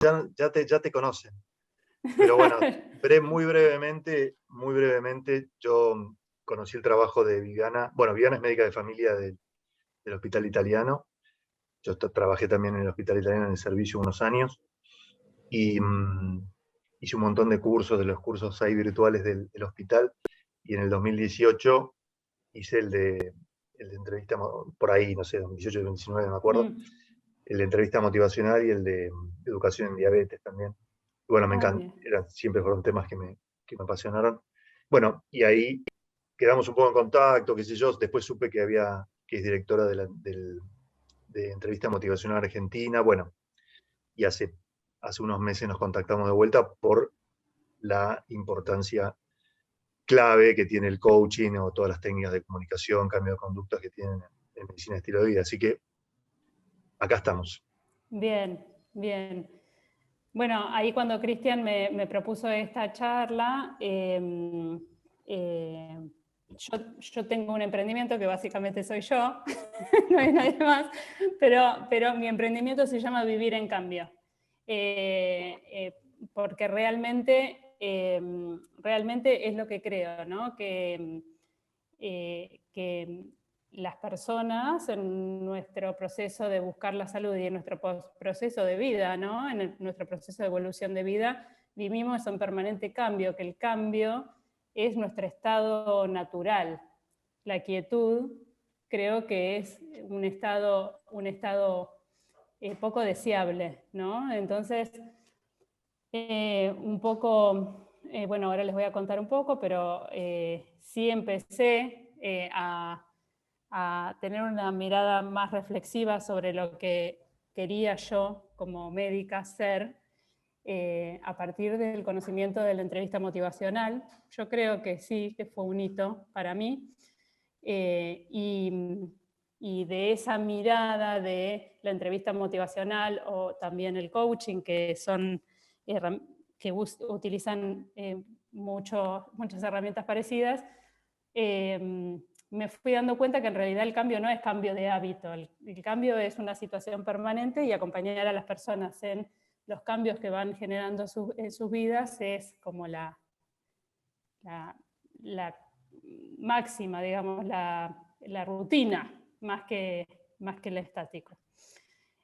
ya te conocen. Pero bueno, muy brevemente, yo conocí el trabajo de Viviana. Bueno, Viviana es médica de familia del Hospital Italiano. Yo trabajé también en el Hospital Italiano en el servicio unos años y hice un montón de cursos, de los cursos ahí virtuales del hospital, y en el 2018 hice el de entrevista, por ahí, no sé, 2018, 2019, no me acuerdo, el de entrevista motivacional y el de educación en diabetes también. Y bueno, me encanta, Bien. siempre fueron temas que me apasionaron. Bueno, y ahí quedamos un poco en contacto, qué sé yo, después supe que es directora de entrevista motivacional argentina, bueno, y hace unos meses nos contactamos de vuelta por la importancia clave que tiene el coaching o todas las técnicas de comunicación, cambio de conducta que tienen en medicina de estilo de vida. Así que acá estamos. Bien, bien. Bueno, ahí cuando Cristian me propuso esta charla, yo tengo un emprendimiento que básicamente soy yo, no hay nadie más, pero mi emprendimiento se llama Vivir en Cambio, porque realmente es lo que creo, ¿no? Que las personas en nuestro proceso de buscar la salud y en nuestro proceso de vida, ¿no? Nuestro proceso de evolución de vida, vivimos en permanente cambio, que el cambio es nuestro estado natural. La quietud creo que es un estado poco deseable, ¿no? Entonces, un poco, bueno, ahora les voy a contar un poco, pero sí empecé a tener una mirada más reflexiva sobre lo que quería yo como médica ser a partir del conocimiento de la entrevista motivacional. Yo creo que sí, que fue un hito para mí. Y de esa mirada de la entrevista motivacional o también el coaching, que son que utilizan muchas herramientas parecidas, me fui dando cuenta que en realidad el cambio no es cambio de hábito, el cambio es una situación permanente, y acompañar a las personas en los cambios que van generando en sus vidas es como la máxima, digamos, la rutina, más que el estático.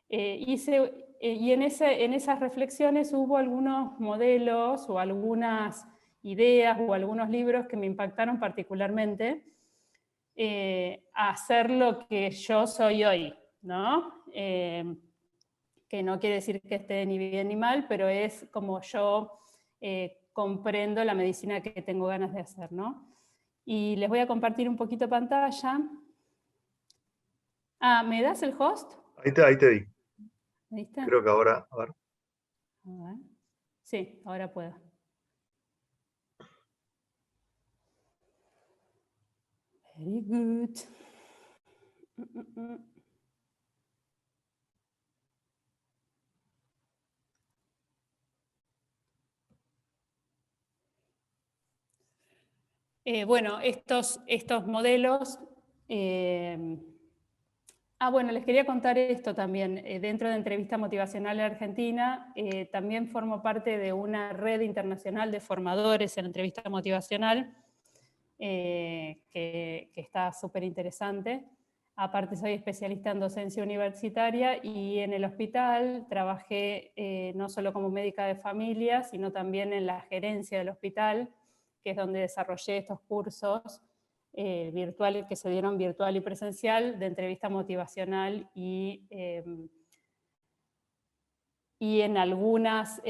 Y en esas reflexiones hubo algunos modelos o algunas ideas o algunos libros que me impactaron particularmente a hacer lo que yo soy hoy, ¿no? Que no quiere decir que esté ni bien ni mal, pero es como yo comprendo la medicina que tengo ganas de hacer, ¿no? Y les voy a compartir un poquito pantalla. ¿Me das el host? Ahí te di. ¿Viste? Creo que ahora, a ver. A ver. Sí, ahora puedo. Very good. Bueno, estos modelos... bueno, les quería contar esto también. Dentro de Entrevista Motivacional Argentina, también formo parte de una red internacional de formadores en entrevista motivacional, que está súper interesante. Aparte, soy especialista en docencia universitaria y en el hospital trabajé no solo como médica de familia, sino también en la gerencia del hospital, que es donde desarrollé estos cursos virtuales que se dieron virtual y presencial de entrevista motivacional y en algunas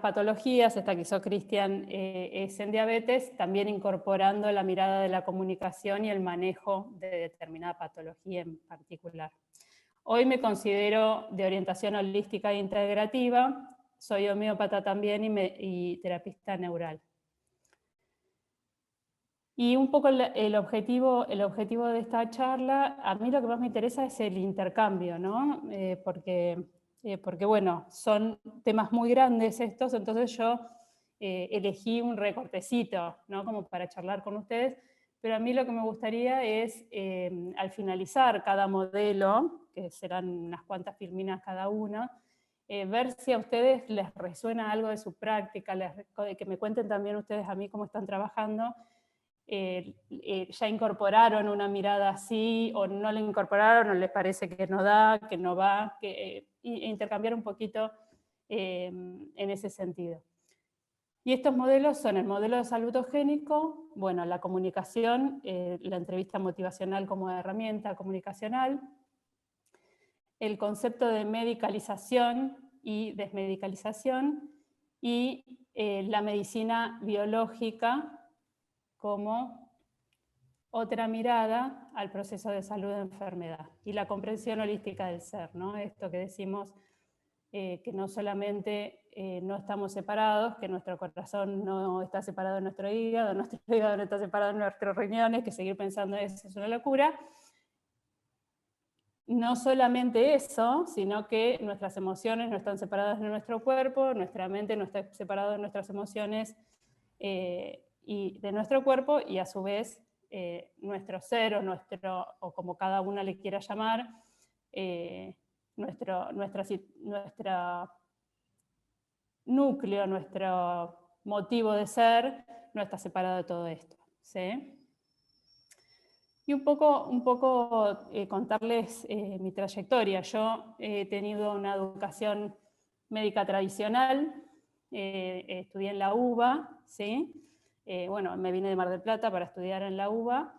patologías, esta que hizo Cristian es en diabetes, también incorporando la mirada de la comunicación y el manejo de determinada patología en particular. Hoy me considero de orientación holística e integrativa, soy homeópata también y terapista neural. Y un poco el objetivo de esta charla, a mí lo que más me interesa es el intercambio, ¿no? Porque bueno, son temas muy grandes estos, entonces yo elegí un recortecito, ¿no? Como para charlar con ustedes, pero a mí lo que me gustaría es, al finalizar cada modelo, que serán unas cuantas filminas cada uno, ver si a ustedes les resuena algo de su práctica, que me cuenten también ustedes a mí cómo están trabajando. Ya incorporaron una mirada así, o no la incorporaron, o les parece que no da, que no va, intercambiar un poquito en ese sentido. Y estos modelos son el modelo de salud autogénico, bueno, la comunicación, la entrevista motivacional como herramienta comunicacional, el concepto de medicalización y desmedicalización, y la medicina biológica como otra mirada al proceso de salud de enfermedad, y la comprensión holística del ser, ¿no? Esto que decimos, que no solamente no estamos separados, que nuestro corazón no está separado de nuestro hígado no está separado de nuestros riñones, que seguir pensando eso es una locura. No solamente eso, sino que nuestras emociones no están separadas de nuestro cuerpo, nuestra mente no está separada de nuestras emociones y de nuestro cuerpo, y a su vez nuestro ser o como cada una le quiera llamar, nuestro núcleo, nuestro motivo de ser, no está separado de todo esto, ¿sí? Y un poco contarles mi trayectoria. Yo he tenido una educación médica tradicional, estudié en la UBA, ¿sí? Bueno, me vine de Mar del Plata para estudiar en la UBA,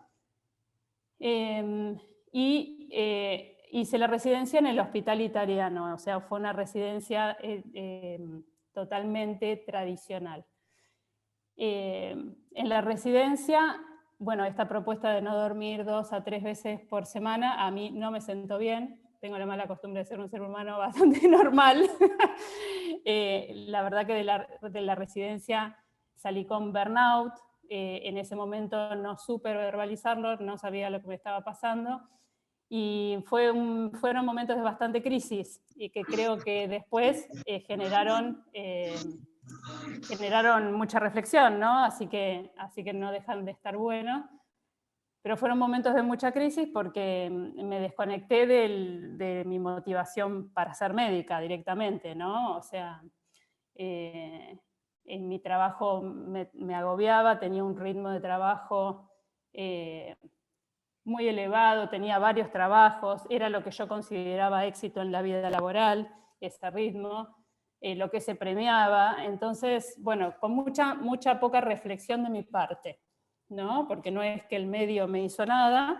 y hice la residencia en el Hospital Italiano, o sea, fue una residencia totalmente tradicional. En la residencia, bueno, esta propuesta de no dormir 2 a 3 veces por semana, a mí no me sentó bien. Tengo la mala costumbre de ser un ser humano bastante normal. La verdad que de la residencia salí con burnout. En ese momento no supe verbalizarlo, no sabía lo que me estaba pasando. Y fueron momentos de bastante crisis y que creo que después generaron mucha reflexión, ¿no? Así que no dejan de estar buenos. Pero fueron momentos de mucha crisis porque me desconecté de mi motivación para ser médica directamente, ¿no? O sea, en mi trabajo me agobiaba, tenía un ritmo de trabajo muy elevado, tenía varios trabajos, era lo que yo consideraba éxito en la vida laboral, ese ritmo. Lo que se premiaba, entonces, bueno, con mucha poca reflexión de mi parte, ¿no? Porque no es que el medio me hizo nada,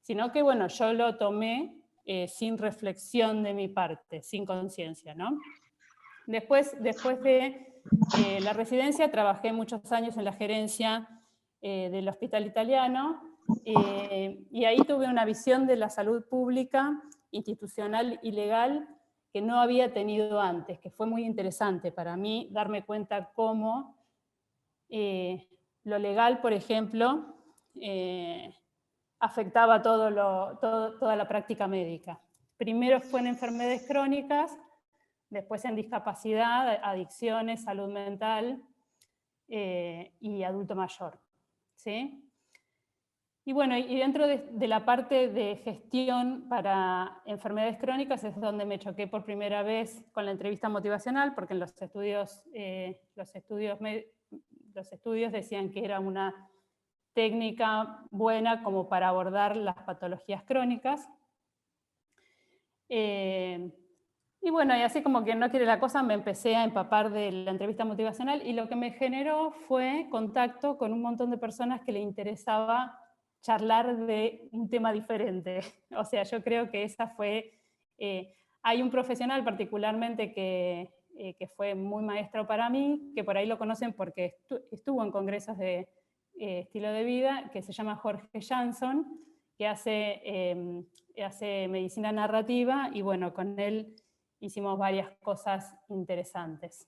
sino que, bueno, yo lo tomé sin reflexión de mi parte, sin conciencia, ¿no? Después de la residencia, trabajé muchos años en la gerencia del Hospital Italiano, y ahí tuve una visión de la salud pública, institucional y legal, que no había tenido antes, que fue muy interesante para mí darme cuenta cómo lo legal, por ejemplo, afectaba toda la práctica médica. Primero fue en enfermedades crónicas, después en discapacidad, adicciones, salud mental y adulto mayor, ¿sí? Y bueno, y dentro de la parte de gestión para enfermedades crónicas es donde me choqué por primera vez con la entrevista motivacional, porque en los estudios decían que era una técnica buena como para abordar las patologías crónicas. Y bueno, y así como que no quiere la cosa, me empecé a empapar de la entrevista motivacional, y lo que me generó fue contacto con un montón de personas que le interesaba charlar de un tema diferente. O sea, yo creo que esa fue... hay un profesional particularmente que fue muy maestro para mí, que por ahí lo conocen porque estuvo en congresos de estilo de vida, que se llama Jorge Jansson, que hace medicina narrativa, y bueno, con él hicimos varias cosas interesantes.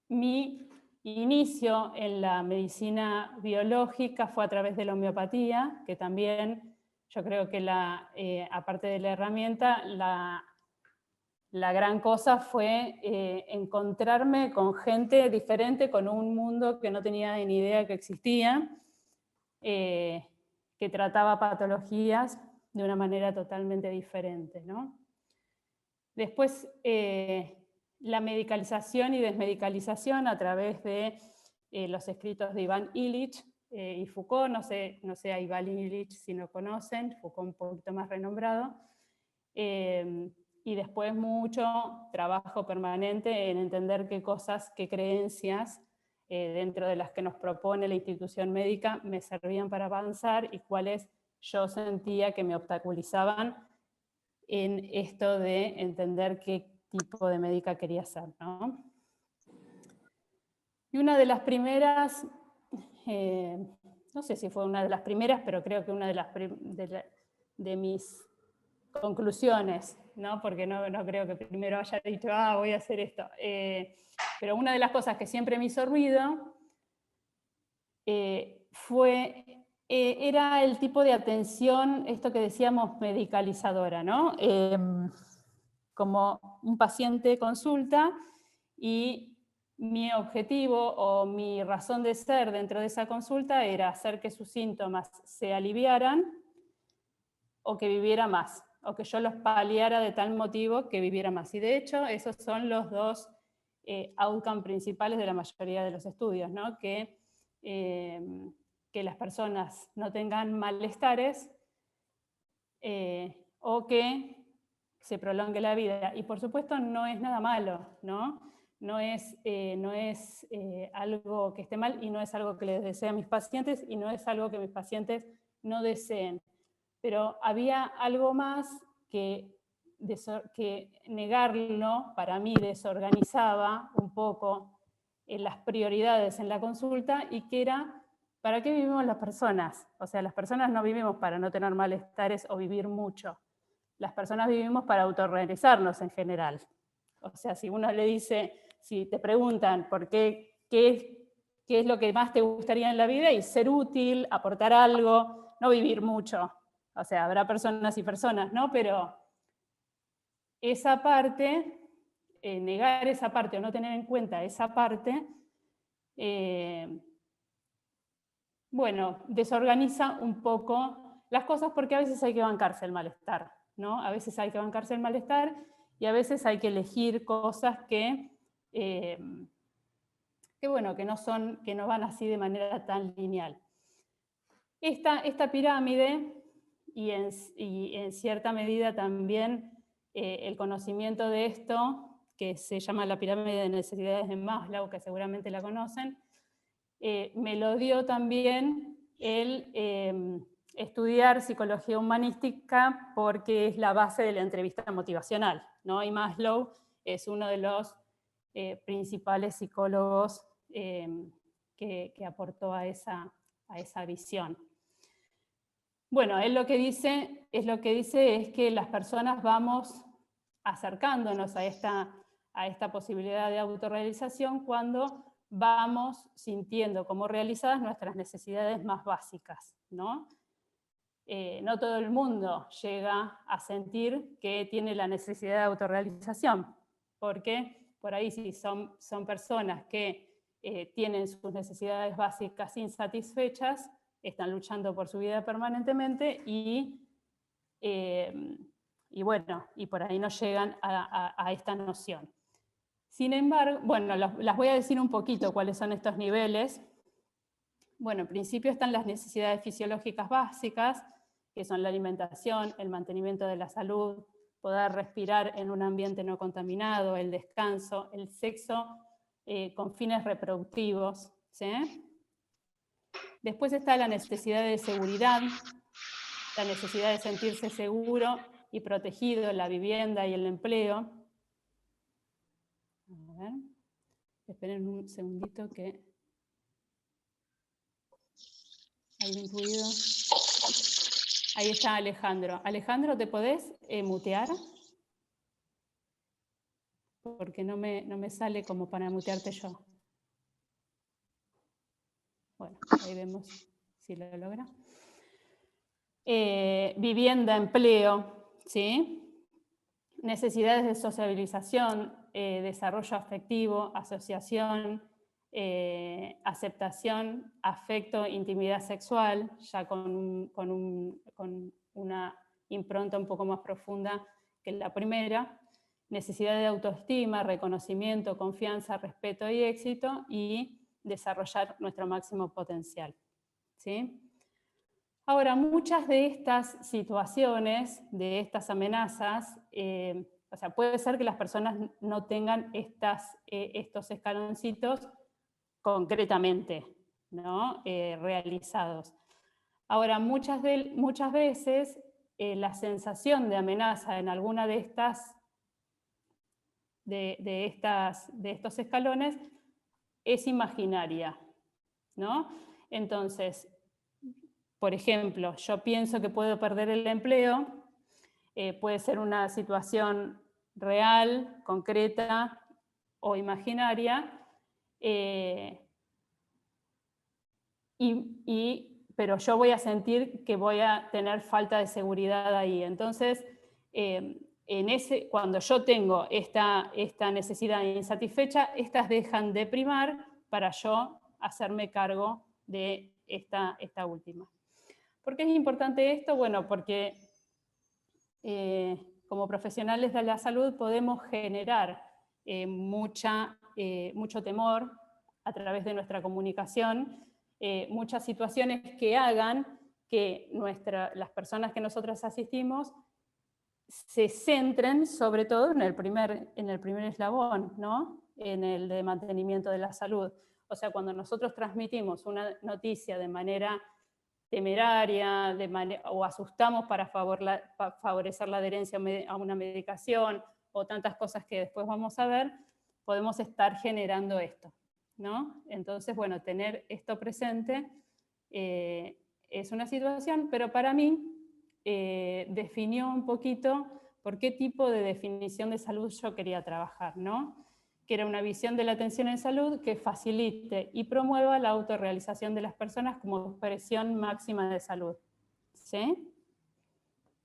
Mi inicio en la medicina biológica fue a través de la homeopatía, que también yo creo que aparte de la herramienta, la gran cosa fue encontrarme con gente diferente, con un mundo que no tenía ni idea que existía, que trataba patologías de una manera totalmente diferente, ¿no? Después la medicalización y desmedicalización a través de los escritos de Ivan Illich y Foucault, no sé a Ivan Illich si lo conocen, Foucault un poquito más renombrado, y después mucho trabajo permanente en entender qué cosas, qué creencias dentro de las que nos propone la institución médica me servían para avanzar y cuáles yo sentía que me obstaculizaban en esto de entender qué tipo de médica quería ser, ¿no? Y una de las primeras, no sé si fue una de las primeras, pero creo que una de mis conclusiones, ¿no? Porque no creo que primero haya dicho, voy a hacer esto. Pero una de las cosas que siempre me hizo ruido era el tipo de atención, esto que decíamos medicalizadora, ¿no? Como un paciente consulta y mi objetivo o mi razón de ser dentro de esa consulta era hacer que sus síntomas se aliviaran o que viviera más, o que yo los paliara de tal motivo que viviera más. Y de hecho, esos son los dos outcomes principales de la mayoría de los estudios, ¿no? Que las personas no tengan malestares o que se prolongue la vida. Y por supuesto no es nada malo, ¿no? No es algo que esté mal y no es algo que les desee a mis pacientes y no es algo que mis pacientes no deseen. Pero había algo más que negarlo, para mí desorganizaba un poco las prioridades en la consulta y que era, ¿para qué vivimos las personas? O sea, las personas no vivimos para no tener malestares o vivir mucho. Las personas vivimos para autorrealizarnos en general. O sea, si uno le dice, si te preguntan por qué es lo que más te gustaría en la vida, y ser útil, aportar algo, no vivir mucho. O sea, habrá personas y personas, ¿no? Pero esa parte, negar esa parte o no tener en cuenta esa parte, bueno, desorganiza un poco las cosas porque a veces hay que bancarse el malestar, ¿no? A veces hay que bancarse el malestar y a veces hay que elegir cosas que bueno, que no van así de manera tan lineal. Esta pirámide y en cierta medida también el conocimiento de esto, que se llama la pirámide de necesidades de Maslow, que seguramente la conocen, me lo dio también el estudiar psicología humanística porque es la base de la entrevista motivacional, ¿no? Y Maslow es uno de los principales psicólogos que aportó a esa visión. Bueno, él lo que dice es que las personas vamos acercándonos a esta posibilidad de autorrealización cuando vamos sintiendo como realizadas nuestras necesidades más básicas, ¿no? No todo el mundo llega a sentir que tiene la necesidad de autorrealización, porque por ahí sí son personas que tienen sus necesidades básicas insatisfechas, están luchando por su vida permanentemente y bueno, y por ahí no llegan a esta noción. Sin embargo, bueno, las voy a decir un poquito cuáles son estos niveles. Bueno, en principio están las necesidades fisiológicas básicas, que son la alimentación, el mantenimiento de la salud, poder respirar en un ambiente no contaminado, el descanso, el sexo con fines reproductivos, ¿sí? Después está la necesidad de seguridad, la necesidad de sentirse seguro y protegido en la vivienda y el empleo. A ver, esperen un segundito que hay un ruido. Ahí está Alejandro. Alejandro, ¿te podés mutear? Porque no me sale como para mutearte yo. Bueno, ahí vemos si lo logra. Vivienda, empleo, ¿sí? Necesidades de sociabilización, desarrollo afectivo, asociación, aceptación, afecto, intimidad sexual, ya con una impronta un poco más profunda que la primera. necesidad de autoestima, reconocimiento, confianza, respeto y éxito, y desarrollar nuestro máximo potencial. ¿Sí? Ahora, muchas de estas situaciones, de estas amenazas, o sea, puede ser que las personas no tengan estos escaloncitos concretamente, ¿no? Realizados. Ahora, muchas veces la sensación de amenaza en alguna de estos escalones es imaginaria, ¿no? Entonces, por ejemplo, yo pienso que puedo perder el empleo, puede ser una situación real, concreta o imaginaria, pero yo voy a sentir que voy a tener falta de seguridad ahí. Entonces, cuando yo tengo esta necesidad insatisfecha, estas dejan de primar para yo hacerme cargo de esta última. ¿Por qué es importante esto? Bueno, porque como profesionales de la salud podemos generar mucho temor a través de nuestra comunicación, muchas situaciones que hagan que las personas que nosotros asistimos se centren sobre todo en el primer eslabón, ¿no? En el de mantenimiento de la salud. O sea, cuando nosotros transmitimos una noticia de manera temeraria o asustamos para favorecer la adherencia a una medicación o tantas cosas que después vamos a ver, podemos estar generando esto, ¿no? Entonces, bueno, tener esto presente es una situación, pero para mí definió un poquito por qué tipo de definición de salud yo quería trabajar, ¿no? Que era una visión de la atención en salud que facilite y promueva la autorrealización de las personas como expresión máxima de salud. ¿Sí?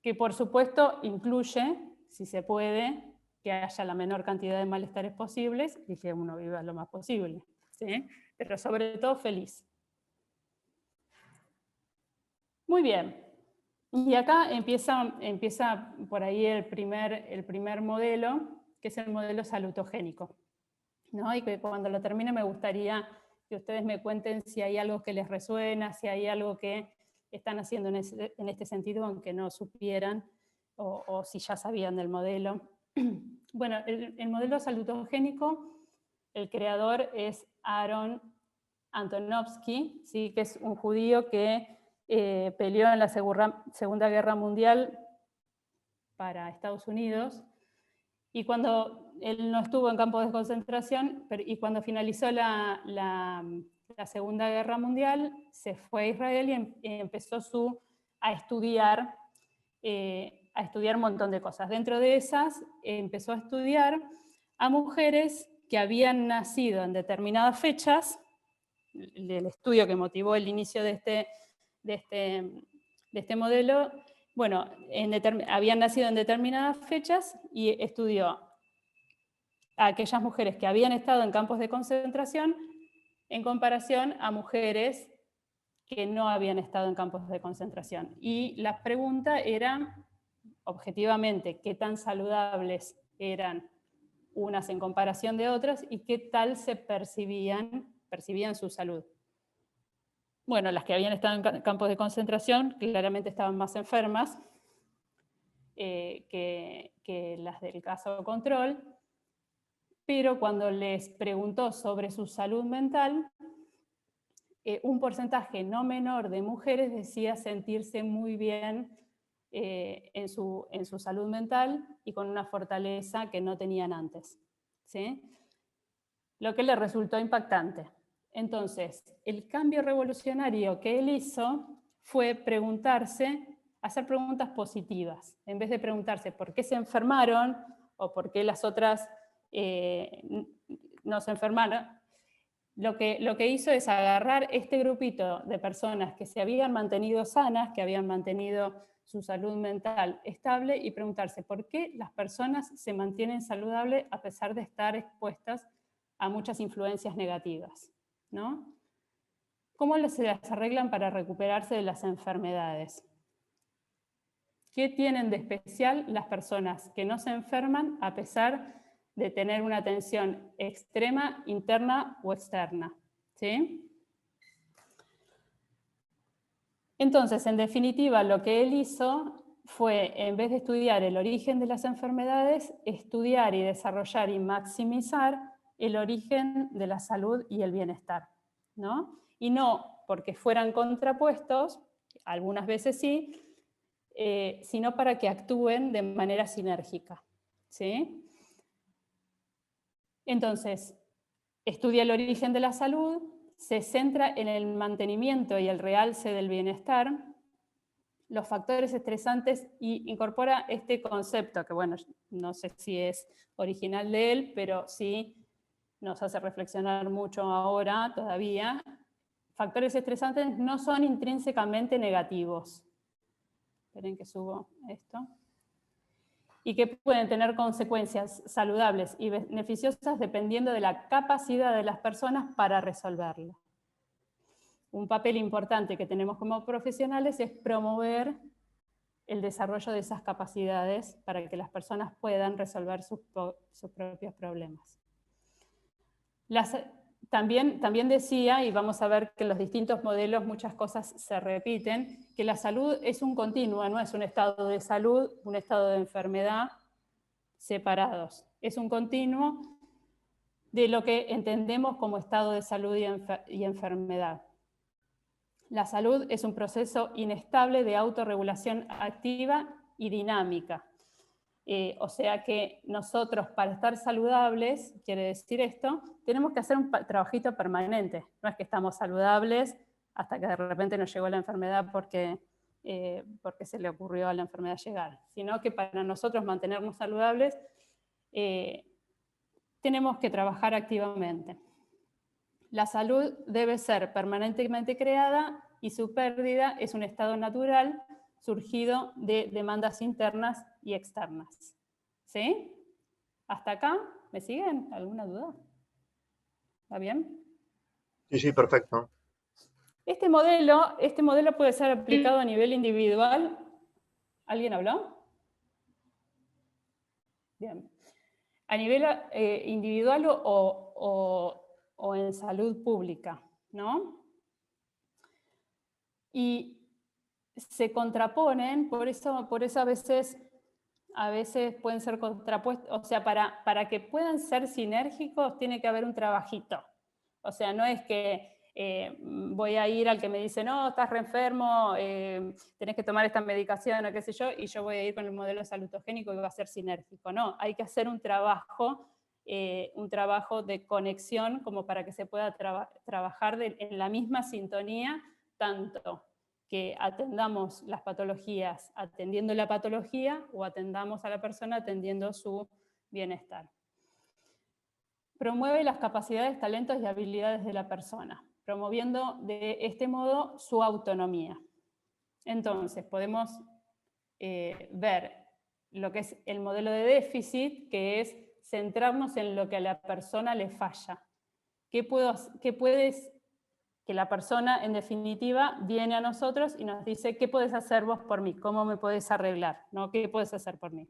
Que por supuesto incluye, si se puede, que haya la menor cantidad de malestares posibles y que uno viva lo más posible. ¿Sí? Pero sobre todo feliz. Muy bien. Y acá empieza por ahí el primer modelo, que es el modelo salutogénico, ¿no? Y que cuando lo termine me gustaría que ustedes me cuenten si hay algo que les resuena, si hay algo que están haciendo en este sentido, aunque no supieran, o si ya sabían del modelo. Bueno, el modelo salutogénico, el creador es Aaron Antonovsky, ¿sí? Que es un judío que peleó en la Segunda Guerra Mundial para Estados Unidos, y cuando él no estuvo en campos de concentración, y cuando finalizó la Segunda Guerra Mundial, se fue a Israel y empezó a estudiar un montón de cosas. Dentro de esas, empezó a estudiar a mujeres que habían nacido en determinadas fechas. El estudio que motivó el inicio de este modelo, bueno, habían nacido en determinadas fechas y estudió a aquellas mujeres que habían estado en campos de concentración en comparación a mujeres que no habían estado en campos de concentración. Y la pregunta era, objetivamente, qué tan saludables eran unas en comparación de otras y qué tal se percibían su salud. Bueno, las que habían estado en campos de concentración claramente estaban más enfermas que las del caso control, pero cuando les preguntó sobre su salud mental, un porcentaje no menor de mujeres decía sentirse muy bien en su salud mental y con una fortaleza que no tenían antes, ¿sí? Lo que le resultó impactante. Entonces, el cambio revolucionario que él hizo fue hacer preguntas positivas, en vez de preguntarse por qué se enfermaron o por qué las otras no se enfermaron. Lo que hizo es agarrar este grupito de personas que se habían mantenido sanas, que habían mantenido su salud mental estable, y preguntarse por qué las personas se mantienen saludables a pesar de estar expuestas a muchas influencias negativas, ¿no? ¿Cómo se las arreglan para recuperarse de las enfermedades? ¿Qué tienen de especial las personas que no se enferman a pesar de tener una tensión extrema, interna o externa? ¿Sí? Entonces, en definitiva, lo que él hizo fue, en vez de estudiar el origen de las enfermedades, estudiar y desarrollar y maximizar el origen de la salud y el bienestar, ¿no? Y no porque fueran contrapuestos, algunas veces sí, sino para que actúen de manera sinérgica, ¿sí? Entonces, estudia el origen de la salud, se centra en el mantenimiento y el realce del bienestar, los factores estresantes, y incorpora este concepto, que bueno, no sé si es original de él, pero sí nos hace reflexionar mucho ahora todavía. Factores estresantes no son intrínsecamente negativos. Esperen que subo esto. Y que pueden tener consecuencias saludables y beneficiosas dependiendo de la capacidad de las personas para resolverlo. Un papel importante que tenemos como profesionales es promover el desarrollo de esas capacidades para que las personas puedan resolver sus propios problemas. También decía, y vamos a ver que en los distintos modelos muchas cosas se repiten, que la salud es un continuo, no es un estado de salud, un estado de enfermedad separados. Es un continuo de lo que entendemos como estado de salud y enfermedad. La salud es un proceso inestable de autorregulación activa y dinámica. O sea que nosotros, para estar saludables, quiere decir esto, tenemos que hacer un trabajito permanente. No es que estamos saludables hasta que de repente nos llegó la enfermedad porque se le ocurrió a la enfermedad llegar, sino que para nosotros mantenernos saludables tenemos que trabajar activamente. La salud debe ser permanentemente creada y su pérdida es un estado natural surgido de demandas internas y externas. ¿Sí? ¿Hasta acá? ¿Me siguen? ¿Alguna duda? ¿Va bien? Sí, sí, perfecto. Este modelo puede ser aplicado a nivel individual. ¿Alguien habló? Bien. A nivel individual o en salud pública, ¿no? Y se contraponen, por eso a veces pueden ser contrapuestos, o sea, para que puedan ser sinérgicos tiene que haber un trabajito. O sea, no es que voy a ir al que me dice, no, estás re enfermo, tenés que tomar esta medicación o qué sé yo, y yo voy a ir con el modelo salutogénico y va a ser sinérgico. No, hay que hacer un trabajo de conexión como para que se pueda trabajar en la misma sintonía, tanto que atendamos las patologías atendiendo la patología o atendamos a la persona atendiendo su bienestar. Promueve las capacidades, talentos y habilidades de la persona, promoviendo de este modo su autonomía. Entonces, podemos ver lo que es el modelo de déficit, que es centrarnos en lo que a la persona le falla. Que la persona, en definitiva, viene a nosotros y nos dice, ¿qué puedes hacer vos por mí? ¿Cómo me puedes arreglar? ¿No? ¿Qué puedes hacer por mí?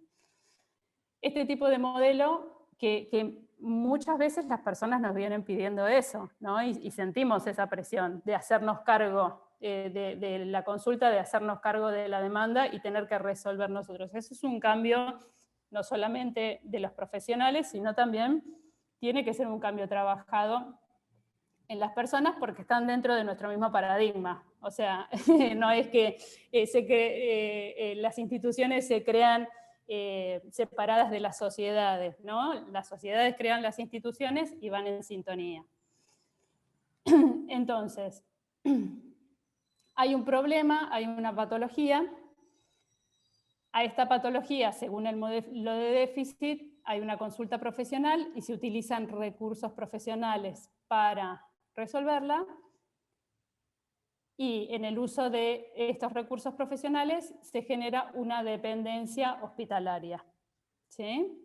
Este tipo de modelo que muchas veces las personas nos vienen pidiendo eso, ¿no? Y sentimos esa presión de hacernos cargo de la consulta, de hacernos cargo de la demanda y tener que resolver nosotros. Eso es un cambio no solamente de los profesionales, sino también tiene que ser un cambio trabajado en las personas porque están dentro de nuestro mismo paradigma. O sea, no es que las instituciones se crean separadas de las sociedades, ¿no? Las sociedades crean las instituciones y van en sintonía. Entonces, hay un problema, hay una patología. A esta patología, según el modelo de déficit, hay una consulta profesional y se utilizan recursos profesionales para resolverla, y en el uso de estos recursos profesionales se genera una dependencia hospitalaria. ¿Sí?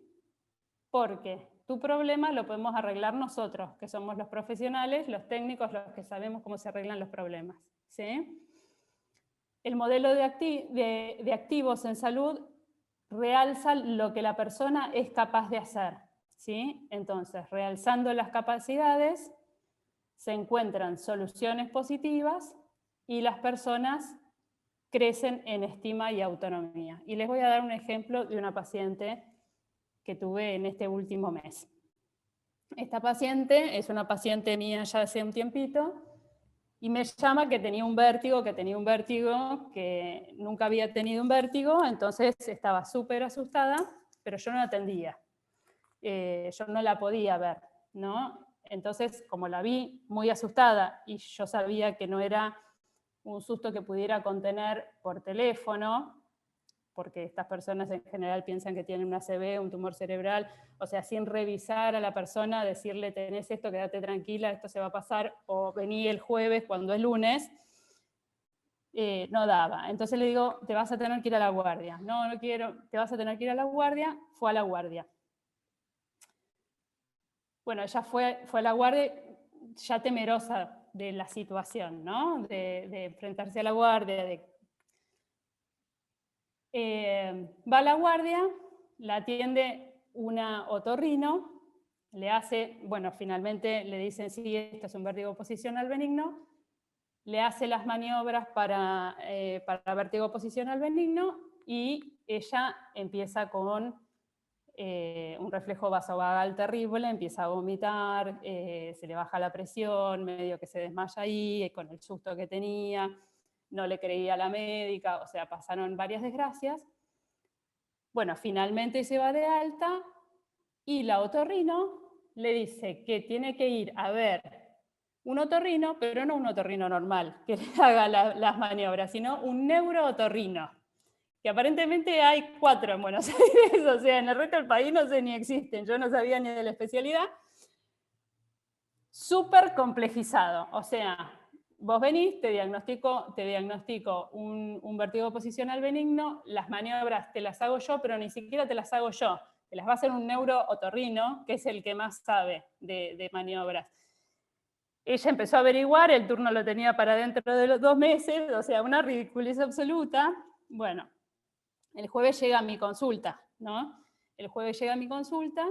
Porque tu problema lo podemos arreglar nosotros, que somos los profesionales, los técnicos, los que sabemos cómo se arreglan los problemas. ¿Sí? El modelo de activos en salud realza lo que la persona es capaz de hacer, ¿sí? Entonces, realzando las capacidades, se encuentran soluciones positivas y las personas crecen en estima y autonomía. Y les voy a dar un ejemplo de una paciente que tuve en este último mes. Esta paciente es una paciente mía ya hace un tiempito y me llama que tenía un vértigo, que nunca había tenido un vértigo, entonces estaba súper asustada, pero yo no la atendía. Yo no la podía ver, ¿no? Entonces, como la vi muy asustada y yo sabía que no era un susto que pudiera contener por teléfono, porque estas personas en general piensan que tienen una ACV, un tumor cerebral, o sea, sin revisar a la persona, decirle, tenés esto, quédate tranquila, esto se va a pasar, o vení el jueves cuando es lunes, no daba. Entonces le digo, te vas a tener que ir a la guardia. No, no quiero, te vas a tener que ir a la guardia. Fue a la guardia. Bueno, ella fue a la guardia ya temerosa de la situación, ¿no? De enfrentarse a la guardia, va a la guardia, la atiende una otorrino, le hace, bueno, finalmente le dicen, sí, esto es un vértigo posicional benigno, le hace las maniobras para vértigo posicional benigno y ella empieza con un reflejo vasovagal terrible, empieza a vomitar, se le baja la presión, medio que se desmaya ahí, con el susto que tenía, no le creía a la médica, o sea, pasaron varias desgracias. Bueno, finalmente se va de alta y la otorrino le dice que tiene que ir a ver un otorrino, pero no un otorrino normal, que le haga las maniobras, sino un neurootorrino, que aparentemente hay 4 en Buenos Aires, o sea, en el resto del país no sé ni existen, yo no sabía ni de la especialidad. Súper complejizado, o sea, vos venís, te diagnostico un vértigo posicional benigno, las maniobras te las hago yo, pero ni siquiera te las hago yo, te las va a hacer un neurootorrino, que es el que más sabe de maniobras. Ella empezó a averiguar, el turno lo tenía para dentro de los 2 meses, o sea, una ridiculez absoluta. Bueno, el jueves llega a mi consulta, ¿no? El jueves llega a mi consulta,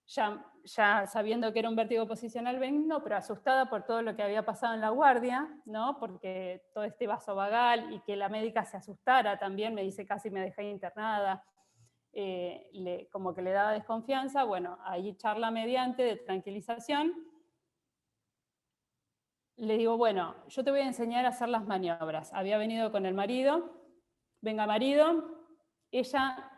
ya sabiendo que era un vértigo posicional benigno, pero asustada por todo lo que había pasado en la guardia, ¿no? Porque todo este vasovagal y que la médica se asustara también, me dice casi me dejé internada, como que le daba desconfianza. Bueno, ahí charla mediante de tranquilización. Le digo, bueno, yo te voy a enseñar a hacer las maniobras. Había venido con el marido, venga marido, ella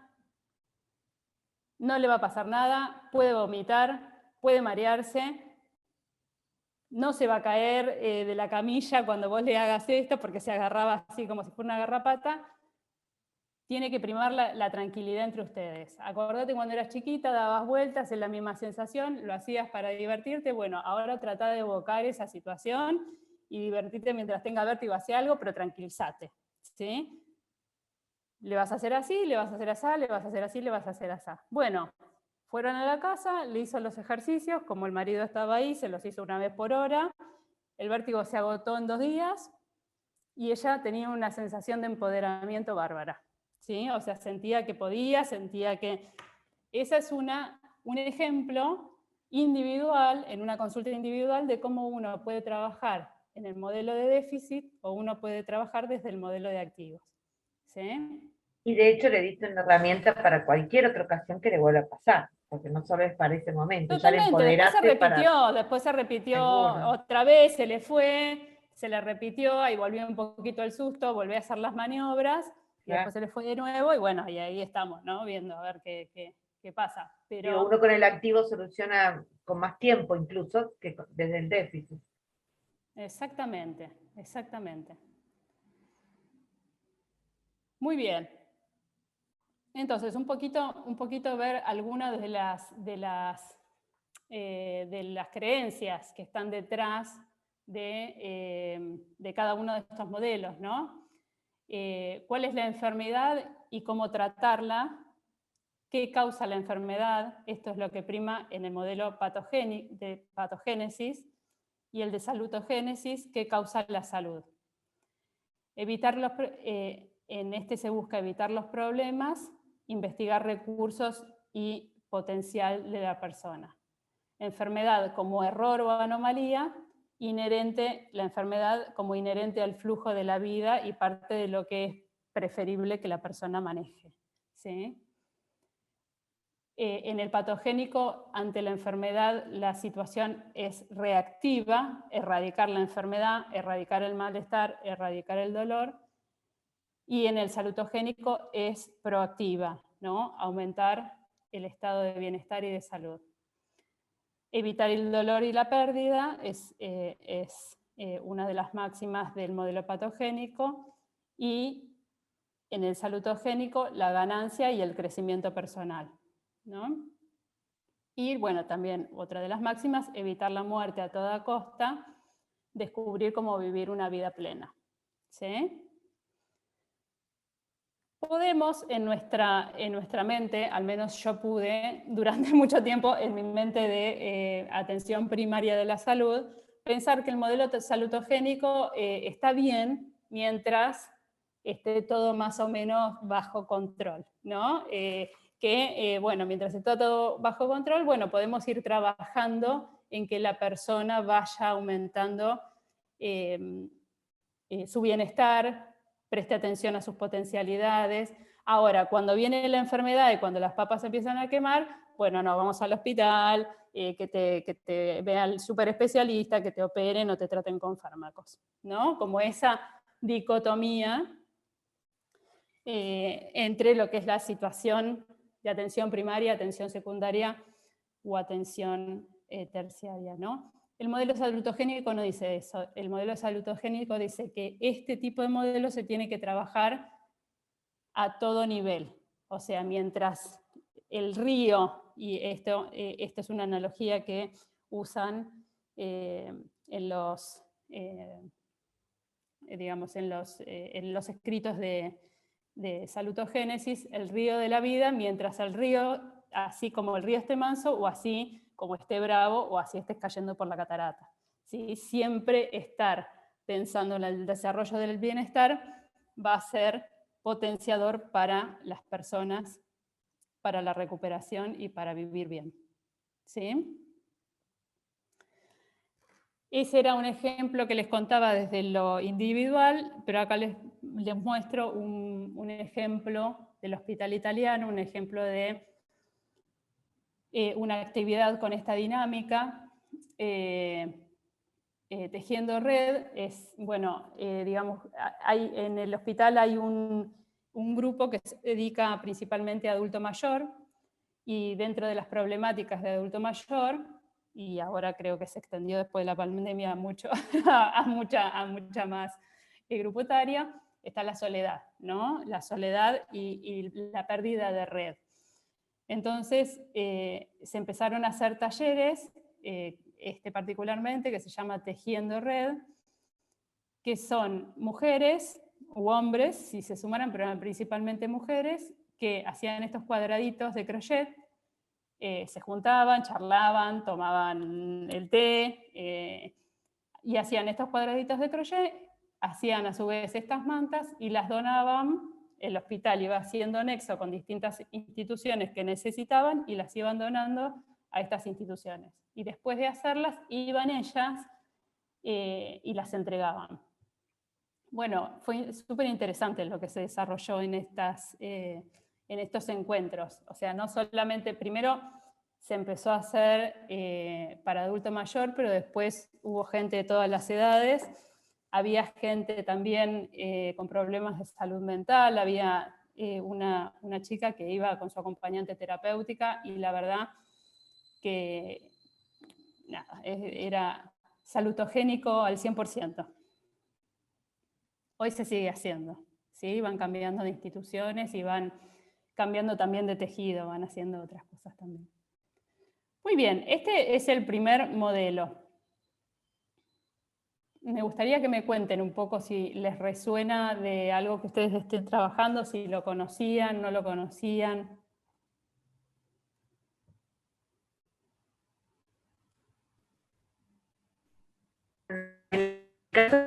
no le va a pasar nada, puede vomitar, puede marearse, no se va a caer de la camilla cuando vos le hagas esto, porque se agarraba así como si fuera una garrapata. Tiene que primar la tranquilidad entre ustedes. Acordate cuando eras chiquita, dabas vueltas, es la misma sensación, lo hacías para divertirte. Bueno, ahora trata de evocar esa situación y divertirte mientras tenga vértigo hacia algo, pero tranquilízate, ¿sí? Le vas a hacer así, le vas a hacer así, le vas a hacer así, le vas a hacer así. Bueno, fueron a la casa, le hizo los ejercicios, como el marido estaba ahí, se los hizo una vez por hora. El vértigo se agotó en 2 días y ella tenía una sensación de empoderamiento bárbara, ¿sí? O sea, sentía que podía, sentía que... Ese es un ejemplo individual, en una consulta individual, de cómo uno puede trabajar en el modelo de déficit o uno puede trabajar desde el modelo de activos, ¿sí? Y de hecho le diste una herramienta para cualquier otra ocasión que le vuelva a pasar, porque no solo es para ese momento, ya le Totalmente, empoderaste para... después se repitió Seguro. otra vez, se le fue, se le repitió, ahí volvió un poquito el susto, volvió a hacer las maniobras, y después se le fue de nuevo, y bueno, y ahí estamos, ¿no? Viendo a ver qué pasa. Pero Digo, uno con el activo soluciona con más tiempo incluso que desde el déficit. exactamente, exactamente. Muy bien. Entonces, un poquito ver algunas de las creencias que están detrás de cada uno de estos modelos, ¿no? ¿Cuál es la enfermedad y cómo tratarla? ¿Qué causa la enfermedad? Esto es lo que prima en el modelo de patogénesis y el de salutogénesis, ¿qué causa la salud? En este se busca evitar los problemas, investigar recursos y potencial de la persona. Enfermedad como error o anomalía, la enfermedad como inherente al flujo de la vida y parte de lo que es preferible que la persona maneje. ¿Sí? En el patogénico, ante la enfermedad, la situación es reactiva, erradicar la enfermedad, erradicar el malestar, erradicar el dolor. Y en el salutogénico es proactiva, ¿no? Aumentar el estado de bienestar y de salud. Evitar el dolor y la pérdida es una de las máximas del modelo patogénico, y en el salutogénico la ganancia y el crecimiento personal, ¿no? Y bueno, también otra de las máximas, evitar la muerte a toda costa, descubrir cómo vivir una vida plena. ¿Sí? Podemos en nuestra mente, al menos yo pude durante mucho tiempo en mi mente de atención primaria de la salud, pensar que el modelo salutogénico está bien mientras esté todo más o menos bajo control, ¿no? Bueno, mientras está todo bajo control, bueno, podemos ir trabajando en que la persona vaya aumentando su bienestar, preste atención a sus potencialidades. Ahora, cuando viene la enfermedad y cuando las papas empiezan a quemar, bueno, no, vamos al hospital, que te vea el súper especialista, que te operen o te traten con fármacos, ¿no? Como esa dicotomía entre lo que es la situación de atención primaria, atención secundaria o atención terciaria, ¿no? El modelo salutogénico no dice eso. El modelo salutogénico dice que este tipo de modelo se tiene que trabajar a todo nivel. O sea, mientras el río, y esto es una analogía que usan en los escritos de salutogénesis, el río de la vida, mientras el río, así como el río esté manso, o así como esté bravo, o así estés cayendo por la catarata. ¿Sí? Siempre estar pensando en el desarrollo del bienestar va a ser potenciador para las personas, para la recuperación y para vivir bien. ¿Sí? Ese era un ejemplo que les contaba desde lo individual, pero acá les muestro un ejemplo del hospital italiano, un ejemplo de una actividad con esta dinámica. Tejiendo red es, bueno, digamos, en el hospital hay un grupo que se dedica principalmente a adulto mayor, y dentro de las problemáticas de adulto mayor, y ahora creo que se extendió después de la pandemia mucho, a mucha más grupo etaria, está la soledad, ¿no? La soledad y la pérdida de red. Entonces se empezaron a hacer talleres, particularmente, que se llama Tejiendo Red, que son mujeres u hombres, si se sumaran, pero eran principalmente mujeres, que hacían estos cuadraditos de crochet, se juntaban, charlaban, tomaban el té, y hacían estos cuadraditos de crochet, hacían a su vez estas mantas y las donaban. El hospital iba haciendo nexo con distintas instituciones que necesitaban y las iban donando a estas instituciones. Y después de hacerlas, iban ellas y las entregaban. Bueno, fue súper interesante lo que se desarrolló en estos encuentros. O sea, no solamente, primero se empezó a hacer para adulto mayor, pero después hubo gente de todas las edades. Había gente también con problemas de salud mental, había una chica que iba con su acompañante terapéutica, y la verdad que nada, era salutogénico al 100%. Hoy se sigue haciendo, ¿sí? Van cambiando de instituciones y van cambiando también de tejido, van haciendo otras cosas también. Muy bien, este es el primer modelo. Me gustaría que me cuenten un poco si les resuena de algo que ustedes estén trabajando, si lo conocían, no lo conocían. En el caso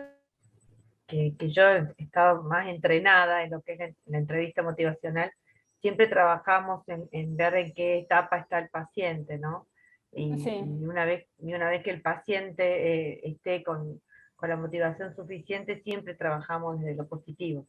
que yo he estado más entrenada en lo que es la entrevista motivacional, siempre trabajamos en ver en qué etapa está el paciente, ¿no? Y, Sí, y una vez que el paciente esté con la motivación suficiente, siempre trabajamos desde lo positivo,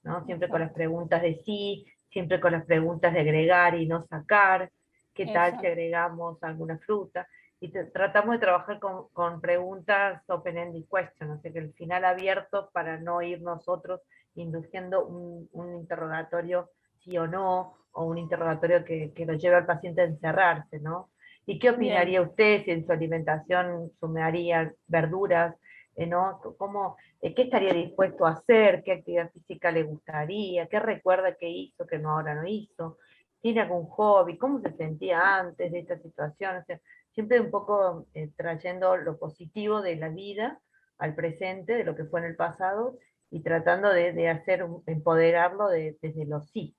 ¿no? Siempre con las exacto, preguntas de sí, siempre con las preguntas de agregar y no sacar, qué tal si exacto. agregamos alguna fruta, y tratamos de trabajar con preguntas open-ended question, o sea que el final abierto para no ir nosotros induciendo un interrogatorio sí o no, o un interrogatorio que lo lleve al paciente a encerrarse, ¿no? ¿Y qué opinaría Bien. usted si en su alimentación sumaría verduras? ¿No? ¿Qué estaría dispuesto a hacer? ¿Qué actividad física le gustaría? ¿Qué recuerda que hizo que no ahora no hizo? ¿Tiene algún hobby? ¿Cómo se sentía antes de esta situación? O sea, siempre un poco trayendo lo positivo de la vida al presente, de lo que fue en el pasado, y tratando de hacer, empoderarlo desde los sí,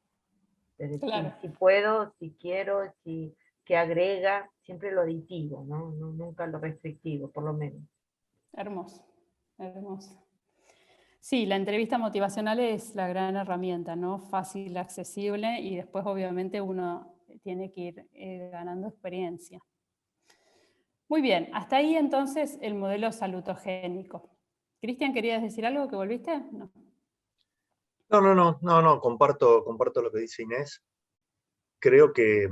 desde Claro, si puedo, si quiero, si que agrega, siempre lo aditivo, ¿no? Nunca lo restrictivo, por lo menos. hermoso, hermoso. Sí, la entrevista motivacional es la gran herramienta, ¿no? Fácil, accesible y después obviamente uno tiene que ir ganando experiencia. Muy bien, hasta ahí entonces el modelo salutogénico. Cristian, ¿querías decir algo que volviste? No. No, comparto lo que dice Inés. Creo que,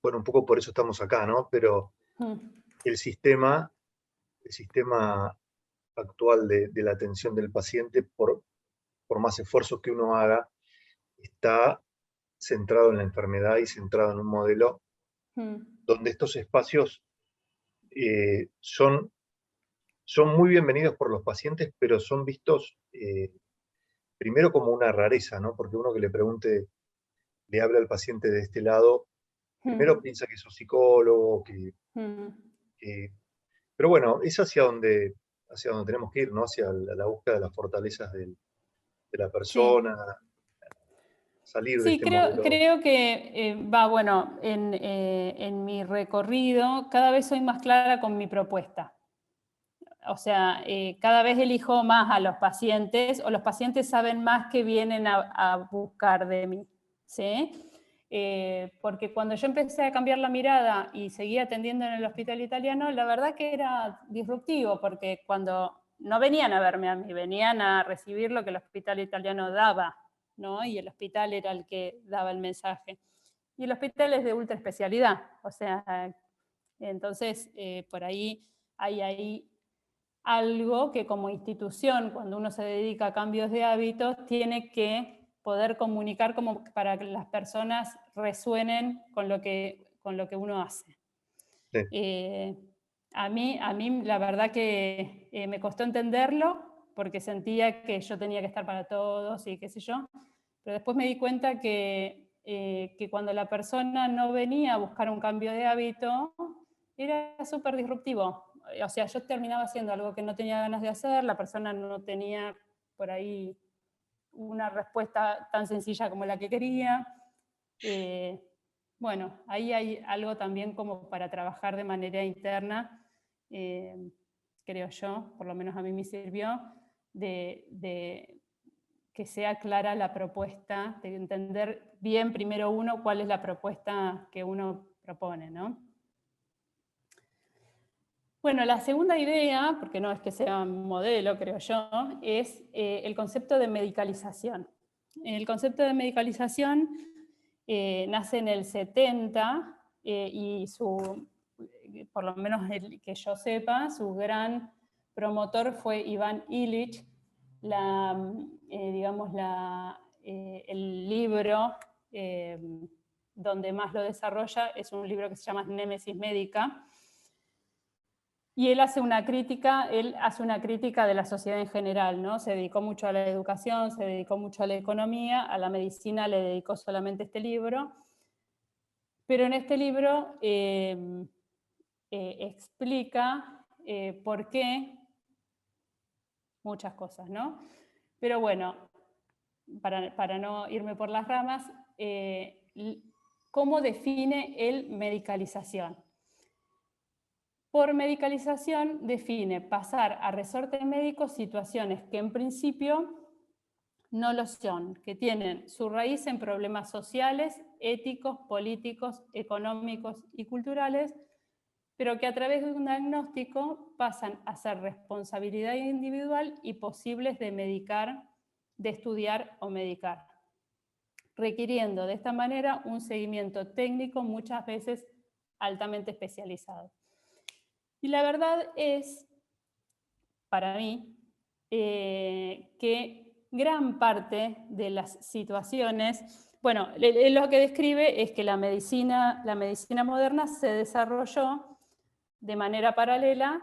bueno, un poco por eso estamos acá, ¿no? Pero Mm, el sistema, el sistema actual de la atención del paciente, por más esfuerzos que uno haga, está centrado en la enfermedad y centrado en un modelo mm, donde estos espacios son muy bienvenidos por los pacientes, pero son vistos primero como una rareza, ¿no? Porque uno que le pregunte, le habla al paciente de este lado, primero mm, piensa que sos psicólogo, mm. que- pero bueno, es hacia donde tenemos que ir, ¿no? Hacia la búsqueda de las fortalezas de la Sí, persona, salir de sí, este creo, modelo. creo que bueno, en mi recorrido cada vez soy más clara con mi propuesta. O sea, cada vez elijo más a los pacientes o los pacientes saben más que vienen a buscar de mí, ¿sí? Porque cuando yo empecé a cambiar la mirada y seguía atendiendo en el hospital italiano, la verdad que era disruptivo, porque cuando no venían a verme a mí, venían a recibir lo que el hospital italiano daba, ¿no? Y el hospital era el que daba el mensaje. Y el hospital es de ultra especialidad, o sea, entonces por ahí hay ahí algo que como institución, cuando uno se dedica a cambios de hábitos, tiene que poder comunicar como para que las personas resuenen con lo que uno hace. Sí, Eh, a mí la verdad que me costó entenderlo porque sentía que yo tenía que estar para todos y qué sé yo, pero después me di cuenta que cuando la persona no venía a buscar un cambio de hábito, era súper disruptivo. O sea, yo terminaba haciendo algo que no tenía ganas de hacer, la persona no tenía por ahí una respuesta tan sencilla como la que quería. Eh, bueno, ahí hay algo también como para trabajar de manera interna, eh, creo yo, por lo menos a mí me sirvió, de que sea clara la propuesta, de entender bien primero uno cuál es la propuesta que uno propone, ¿no? Bueno, la segunda idea, porque no es que sea un modelo, creo yo, es el concepto de medicalización. El concepto de medicalización nace en el 70 y por lo menos el que yo sepa, su gran promotor fue Iván Illich. Digamos, el libro eh, donde más lo desarrolla es un libro que se llama Némesis Médica, y él hace una crítica de la sociedad en general, ¿no? Se dedicó mucho a la educación, se dedicó mucho a la economía, a la medicina le dedicó solamente este libro, pero en este libro explica por qué muchas cosas, ¿no? Pero bueno, para no irme por las ramas, ¿cómo define él medicalización? Por medicalización define pasar a resorte médico situaciones que en principio no lo son, que tienen su raíz en problemas sociales, éticos, políticos, económicos y culturales, pero que a través de un diagnóstico pasan a ser responsabilidad individual y posibles de medicar, de estudiar o medicar, requiriendo de esta manera un seguimiento técnico muchas veces altamente especializado. Y la verdad es, para mí, que gran parte de las situaciones, bueno, lo que describe es que la medicina moderna se desarrolló de manera paralela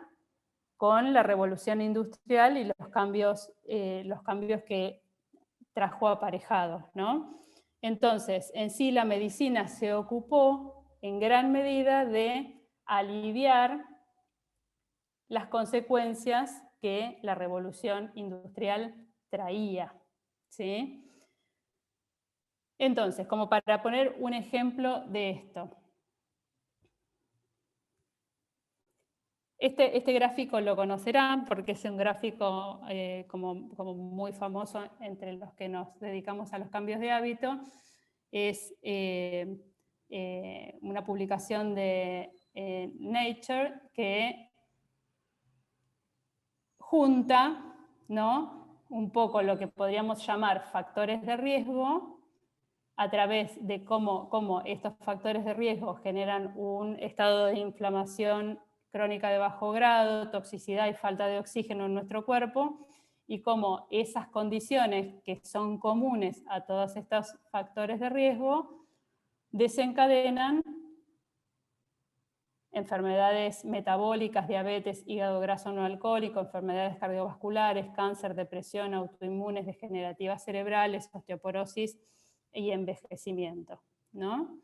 con la revolución industrial y los cambios que trajo aparejados, ¿no? Entonces, en sí la medicina se ocupó en gran medida de aliviar las consecuencias que la revolución industrial traía, ¿sí? Entonces, como para poner un ejemplo de esto, este gráfico lo conocerán porque es un gráfico como muy famoso entre los que nos dedicamos a los cambios de hábito. Es una publicación de Nature que junta, ¿no?, un poco lo que podríamos llamar factores de riesgo a través de cómo estos factores de riesgo generan un estado de inflamación crónica de bajo grado, toxicidad y falta de oxígeno en nuestro cuerpo, y cómo esas condiciones que son comunes a todos estos factores de riesgo desencadenan enfermedades metabólicas, diabetes, hígado graso no alcohólico, enfermedades cardiovasculares, cáncer, depresión, autoinmunes, degenerativas cerebrales, osteoporosis y envejecimiento, ¿no?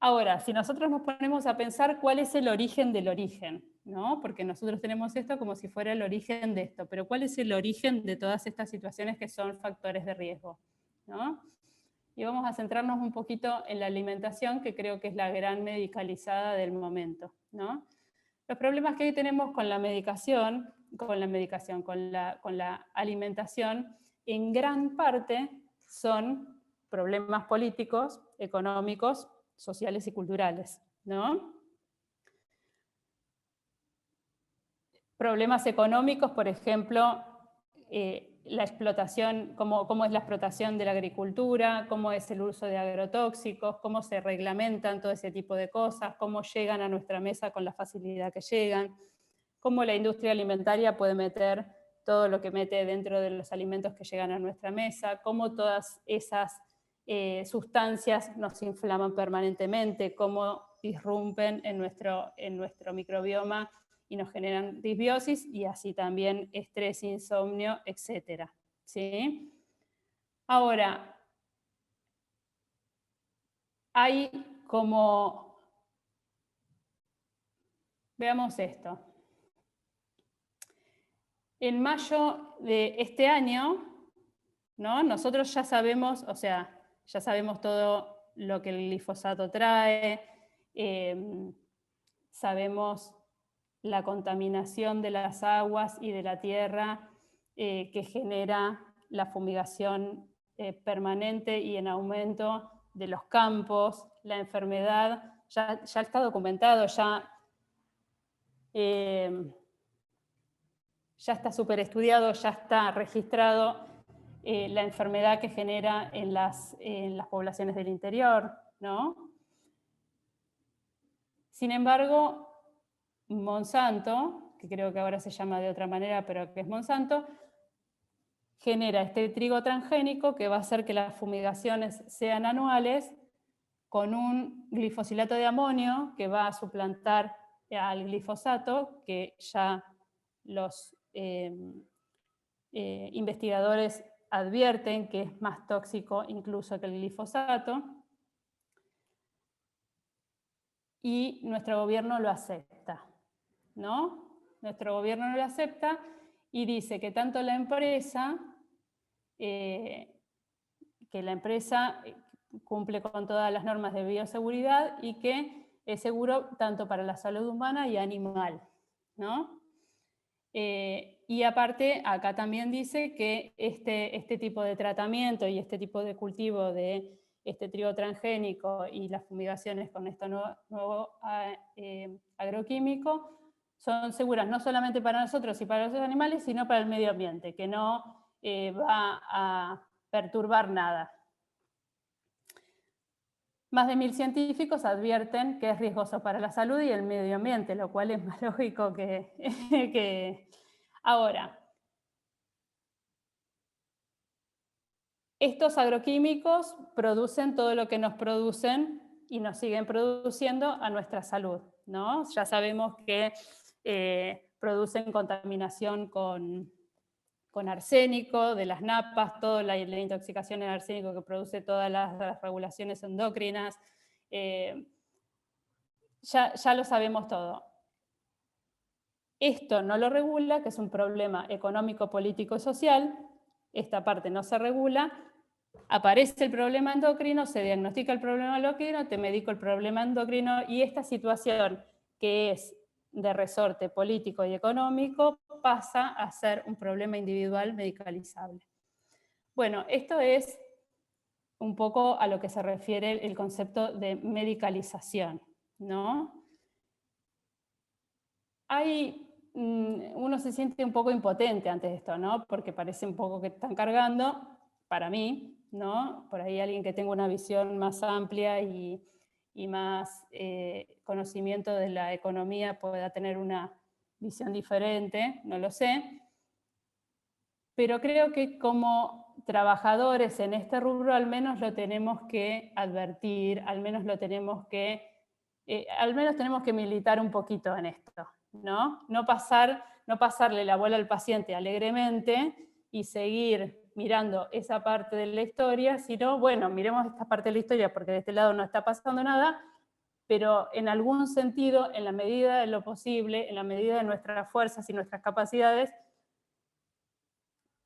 Ahora, si nosotros nos ponemos a pensar cuál es el origen del origen, ¿no? Porque nosotros tenemos esto como si fuera el origen de esto, pero ¿cuál es el origen de todas estas situaciones que son factores de riesgo, ¿no? Y vamos a centrarnos un poquito en la alimentación, que creo que es la gran medicalizada del momento, ¿no? Los problemas que hoy tenemos con la medicación, con la alimentación, en gran parte son problemas políticos, económicos, sociales y culturales, ¿no? Problemas económicos, por ejemplo, la explotación, cómo es la explotación de la agricultura, cómo es el uso de agrotóxicos, cómo se reglamentan todo ese tipo de cosas, cómo llegan a nuestra mesa con la facilidad que llegan, cómo la industria alimentaria puede meter todo lo que mete dentro de los alimentos que llegan a nuestra mesa, cómo todas esas sustancias nos inflaman permanentemente, cómo irrumpen en nuestro microbioma y nos generan disbiosis y así también estrés, insomnio, etc. ¿Sí? Ahora, hay como... Veamos esto. En mayo de este año, ¿no?, nosotros ya sabemos, o sea, ya sabemos todo lo que el glifosato trae, sabemos la contaminación de las aguas y de la tierra que genera la fumigación permanente y en aumento de los campos, la enfermedad, ya está documentado, ya está súper estudiado, ya está registrado la enfermedad que genera en las poblaciones del interior, ¿no? Sin embargo, Monsanto, que creo que ahora se llama de otra manera, pero que es Monsanto, genera este trigo transgénico que va a hacer que las fumigaciones sean anuales con un glifosilato de amonio que va a suplantar al glifosato, que ya los investigadores advierten que es más tóxico incluso que el glifosato, y nuestro gobierno lo acepta, ¿no? Nuestro gobierno no lo acepta y dice que tanto la empresa, cumple con todas las normas de bioseguridad y que es seguro tanto para la salud humana y animal, ¿no? Y aparte, acá también dice que este tipo de tratamiento y este tipo de cultivo de este trigo transgénico y las fumigaciones con esto nuevo agroquímico son seguras no solamente para nosotros y para los animales, sino para el medio ambiente, que no va a perturbar nada. Más de 1000 científicos advierten que es riesgoso para la salud y el medio ambiente, lo cual es más lógico que... Ahora, estos agroquímicos producen todo lo que nos producen y nos siguen produciendo a nuestra salud, ¿no? Ya sabemos que producen contaminación con arsénico, de las napas, toda la intoxicación en arsénico que produce todas las regulaciones endocrinas. Ya lo sabemos todo. Esto no lo regula, que es un problema económico, político y social. Esta parte no se regula. Aparece el problema endocrino, se diagnostica el problema endocrino, te medico el problema endocrino, y esta situación que es de resorte político y económico pasa a ser un problema individual medicalizable. Bueno, esto es un poco a lo que se refiere el concepto de medicalización, ¿no? Uno se siente un poco impotente ante esto, ¿no? Porque parece un poco que están cargando, para mí, ¿no? Por ahí alguien que tenga una visión más amplia y más conocimiento de la economía pueda tener una visión diferente, no lo sé. Pero creo que como trabajadores en este rubro al menos lo tenemos que advertir, al menos tenemos que militar un poquito en esto, ¿no? No pasarle la bola al paciente alegremente y seguir mirando esa parte de la historia, sino, bueno, miremos esta parte de la historia porque de este lado no está pasando nada, pero en algún sentido, en la medida de lo posible, en la medida de nuestras fuerzas y nuestras capacidades,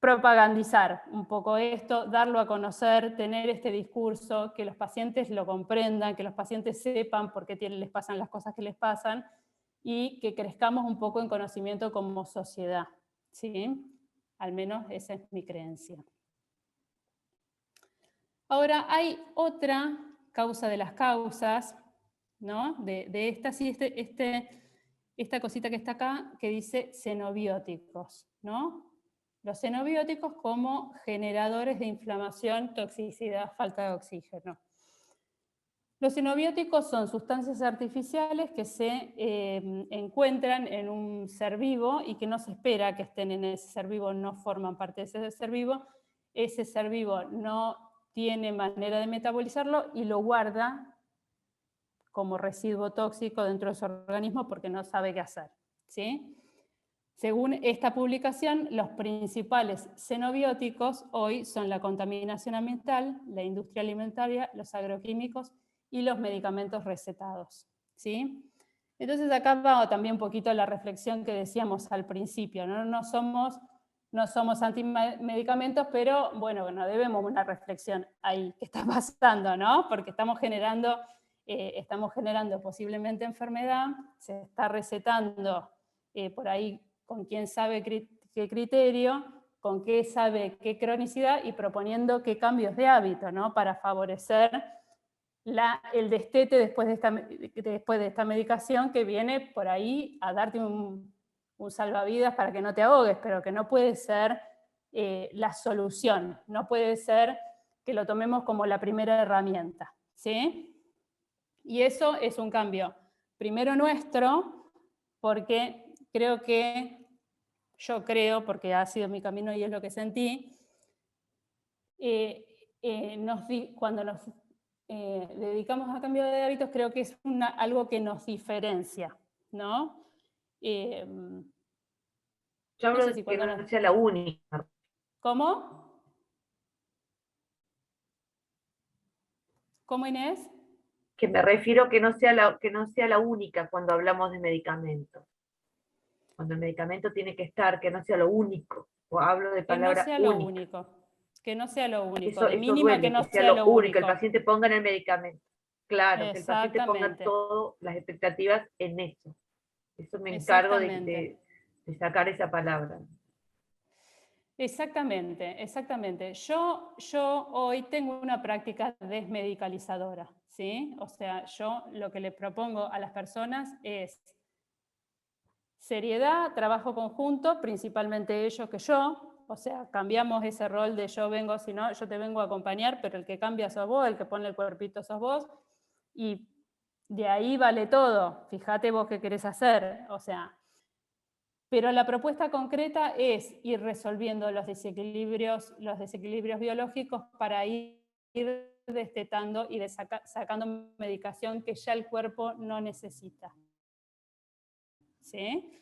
propagandizar un poco esto, darlo a conocer, tener este discurso, que los pacientes lo comprendan, que los pacientes sepan por qué les pasan las cosas que les pasan, y que crezcamos un poco en conocimiento como sociedad, ¿sí? Al menos esa es mi creencia. Ahora, hay otra causa de las causas, ¿no? De estas, y esta cosita que está acá, que dice xenobióticos, ¿no? Los xenobióticos como generadores de inflamación, toxicidad, falta de oxígeno. Los xenobióticos son sustancias artificiales que se encuentran en un ser vivo y que no se espera que estén en ese ser vivo, no forman parte de ese ser vivo. Ese ser vivo no tiene manera de metabolizarlo y lo guarda como residuo tóxico dentro de su organismo porque no sabe qué hacer, ¿sí? Según esta publicación, los principales xenobióticos hoy son la contaminación ambiental, la industria alimentaria, los agroquímicos y los medicamentos recetados, ¿sí? Entonces acá va también un poquito la reflexión que decíamos al principio, ¿no? No somos antimedicamentos, pero bueno, no debemos una reflexión ahí, ¿qué está pasando, no? Porque estamos generando posiblemente enfermedad, se está recetando por ahí con quién sabe qué criterio, con qué sabe qué cronicidad y proponiendo qué cambios de hábito, ¿no? Para favorecer el destete después de esta medicación que viene por ahí a darte un salvavidas para que no te ahogues, pero que no puede ser la solución, no puede ser que lo tomemos como la primera herramienta, ¿sí? Y eso es un cambio, primero nuestro, porque yo creo, porque ha sido mi camino y es lo que sentí, cuando nos dedicamos a cambio de hábitos, creo que es algo que nos diferencia, ¿no? Yo hablo de que no sea la única. ¿Cómo? ¿Cómo, Inés? Que me refiero que no sea la única cuando hablamos de medicamentos. Cuando el medicamento tiene que estar, que no sea lo único. O hablo de palabra única. Que no sea lo único. Eso mínima duele, que no sea lo único. Que el paciente ponga en el medicamento. Claro, que el paciente ponga todas las expectativas en eso. Eso me encargo Exactamente. de sacar esa palabra. Exactamente, exactamente. Yo hoy tengo una práctica desmedicalizadora, ¿sí? O sea, yo lo que le propongo a las personas es seriedad, trabajo conjunto, principalmente ellos que yo, o sea, cambiamos ese rol de yo vengo, si no, yo te vengo a acompañar, pero el que cambia sos vos, el que pone el cuerpito sos vos, y de ahí vale todo, fíjate vos qué querés hacer, o sea, pero la propuesta concreta es ir resolviendo los desequilibrios biológicos para ir destetando y sacando medicación que ya el cuerpo no necesita. ¿Sí?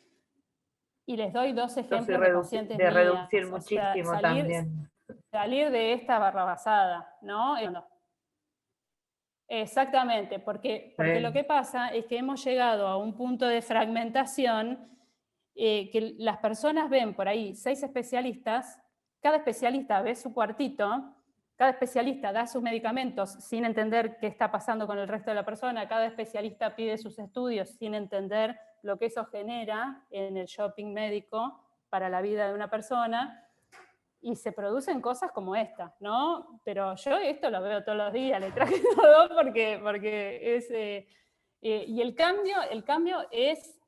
Y les doy dos ejemplos de pacientes De mías. reducir O sea, muchísimo también. salir de esta barrabasada, ¿no? Exactamente, porque lo que pasa es que hemos llegado a un punto de fragmentación que las personas ven por ahí 6 especialistas, cada especialista ve su cuartito, cada especialista da sus medicamentos sin entender qué está pasando con el resto de la persona, cada especialista pide sus estudios sin entender lo que eso genera en el shopping médico para la vida de una persona, y se producen cosas como esta, ¿no? Pero yo esto lo veo todos los días, le traje todo porque es... y el cambio es...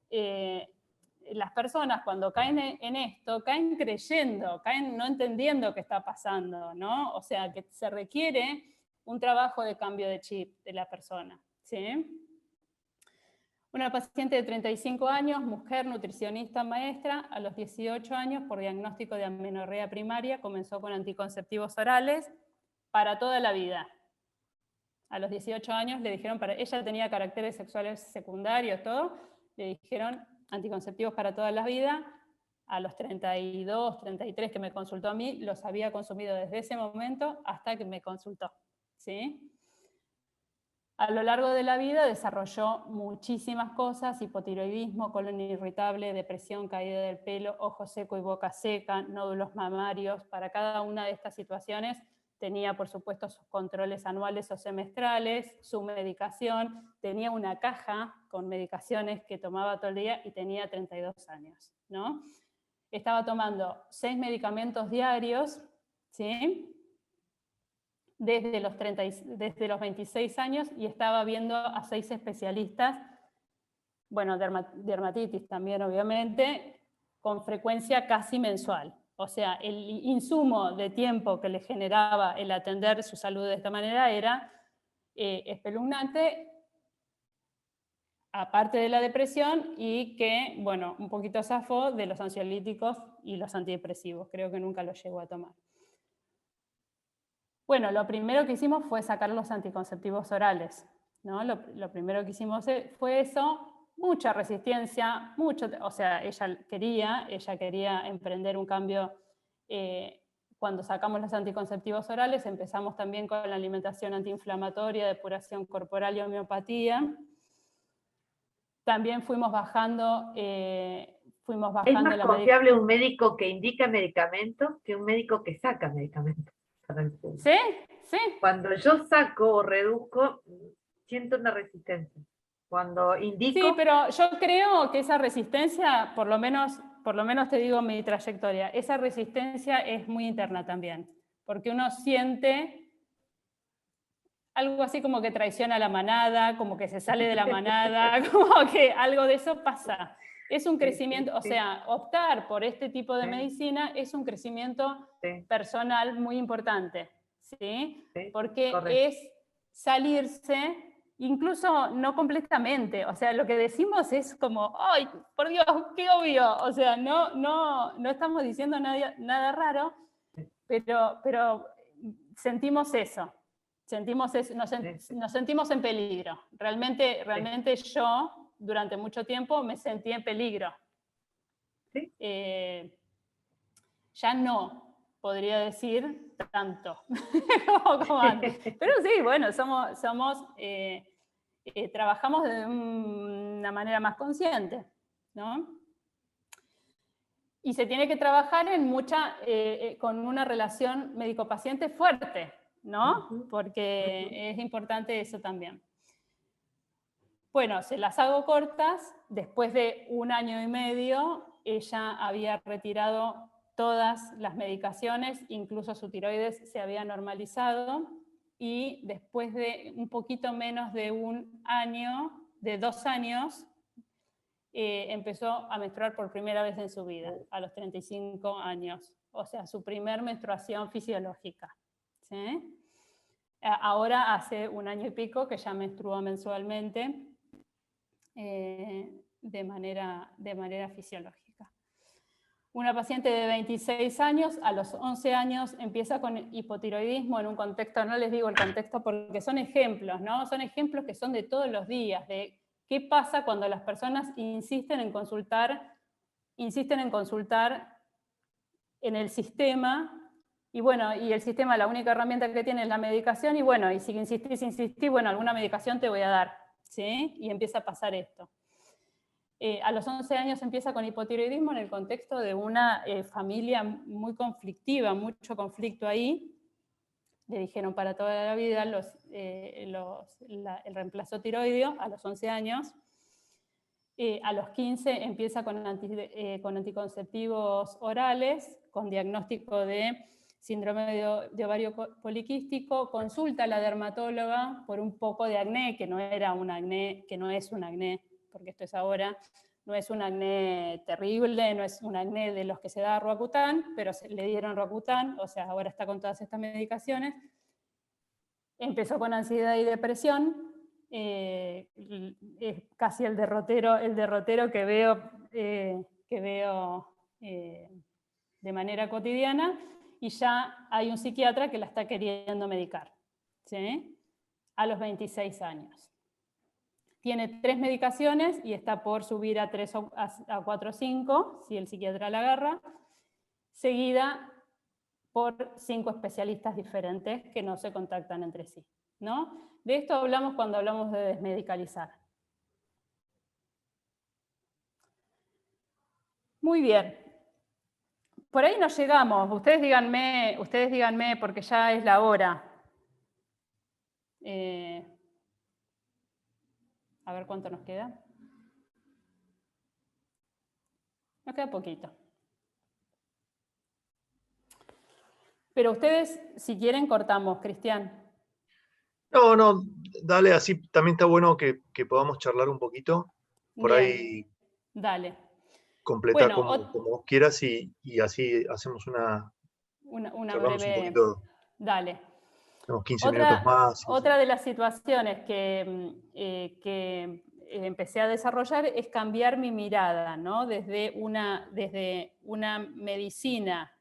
las personas cuando caen en esto, caen creyendo, caen no entendiendo qué está pasando, ¿no? O sea, que se requiere un trabajo de cambio de chip de la persona, ¿sí? Una paciente de 35 años, mujer, nutricionista, maestra, a los 18 años, por diagnóstico de amenorrea primaria, comenzó con anticonceptivos orales para toda la vida. A los 18 años le dijeron, ella tenía caracteres sexuales secundarios, todo, le dijeron anticonceptivos para toda la vida. A los 32, 33 que me consultó a mí, los había consumido desde ese momento hasta que me consultó, ¿sí? A lo largo de la vida desarrolló muchísimas cosas: hipotiroidismo, colon irritable, depresión, caída del pelo, ojo seco y boca seca, nódulos mamarios. Para cada una de estas situaciones tenía, por supuesto, sus controles anuales o semestrales, su medicación, tenía una caja con medicaciones que tomaba todo el día y tenía 32 años, ¿no? Estaba tomando 6 medicamentos diarios, ¿sí? Desde los 26 años, y estaba viendo a 6 especialistas, bueno, dermatitis también obviamente, con frecuencia casi mensual. O sea, el insumo de tiempo que le generaba el atender su salud de esta manera era espeluznante, aparte de la depresión, y que, bueno, un poquito zafó de los ansiolíticos y los antidepresivos. Creo que nunca los llegó a tomar. Bueno, lo primero que hicimos fue sacar los anticonceptivos orales, ¿no? Lo primero que hicimos fue eso, mucha resistencia, o sea, ella quería emprender un cambio. Cuando sacamos los anticonceptivos orales, empezamos también con la alimentación antiinflamatoria, depuración corporal y homeopatía. También fuimos bajando ¿Es más confiable un médico que indica medicamentos que un médico que saca medicamentos para el público? ¿Sí? Sí. Cuando yo saco o reduzco, siento una resistencia. Cuando indico... Sí, pero yo creo que esa resistencia, por lo menos te digo mi trayectoria, esa resistencia es muy interna también, porque uno siente algo así como que traiciona a la manada, como que se sale de la manada, como que algo de eso pasa. Es un crecimiento, o sea, optar por este tipo de medicina es un crecimiento personal muy importante, ¿sí? Porque es salirse, incluso no completamente, o sea, lo que decimos es como, ¡ay, por Dios, qué obvio! O sea, no estamos diciendo nada raro, pero sentimos eso. Nos sentimos en peligro. Realmente yo, durante mucho tiempo, me sentí en peligro. ¿Sí? Ya no podría decir tanto como antes. Pero sí, bueno, trabajamos de una manera más consciente, ¿no? Y se tiene que trabajar con una relación médico-paciente fuerte, ¿no? Porque es importante eso también. Bueno, se las hago cortas. Después de 1 año y medio, ella había retirado todas las medicaciones, incluso su tiroides se había normalizado, y después de un poquito menos de 1 año, de 2 años, empezó a menstruar por primera vez en su vida, a los 35 años. O sea, su primer menstruación fisiológica. ¿Sí? Ahora hace 1 año y pico que ya menstrua mensualmente de manera fisiológica. Una paciente de 26 años, a los 11 años empieza con hipotiroidismo en un contexto, no les digo el contexto porque son ejemplos, ¿no? Son ejemplos que son de todos los días, de qué pasa cuando las personas insisten en consultar en el sistema. Y bueno, y el sistema, la única herramienta que tiene es la medicación, y bueno, y si insistís, bueno, alguna medicación te voy a dar, ¿sí? Y empieza a pasar esto. A los 11 años empieza con hipotiroidismo en el contexto de una familia muy conflictiva, mucho conflicto ahí. Le dijeron para toda la vida el reemplazo tiroideo a los 11 años. A los 15 empieza con anticonceptivos orales, con diagnóstico de síndrome de ovario poliquístico, consulta a la dermatóloga por un poco de acné, que no era un acné, que no es un acné, porque esto es ahora, no es un acné terrible, no es un acné de los que se da Roacutan, pero le dieron Roacutan, o sea, ahora está con todas estas medicaciones. Empezó con ansiedad y depresión, es casi el derrotero que veo de manera cotidiana, y ya hay un psiquiatra que la está queriendo medicar, ¿sí? A los 26 años. Tiene 3 medicaciones y está por subir a 4 o 5, si el psiquiatra la agarra, seguida por 5 especialistas diferentes que no se contactan entre sí, ¿no? De esto hablamos cuando hablamos de desmedicalizar. Muy bien. Por ahí nos llegamos. Ustedes díganme porque ya es la hora. A ver cuánto nos queda. Nos queda poquito. Pero ustedes, si quieren, cortamos, Cristian. No, dale, así también está bueno que podamos charlar un poquito. Por Bien, ahí dale. completa Bueno, como vos quieras y así hacemos una charlamos un breve... poquito, Dale. tenemos 15 minutos más. Otra de las situaciones que empecé a desarrollar es cambiar mi mirada, ¿no? Desde una medicina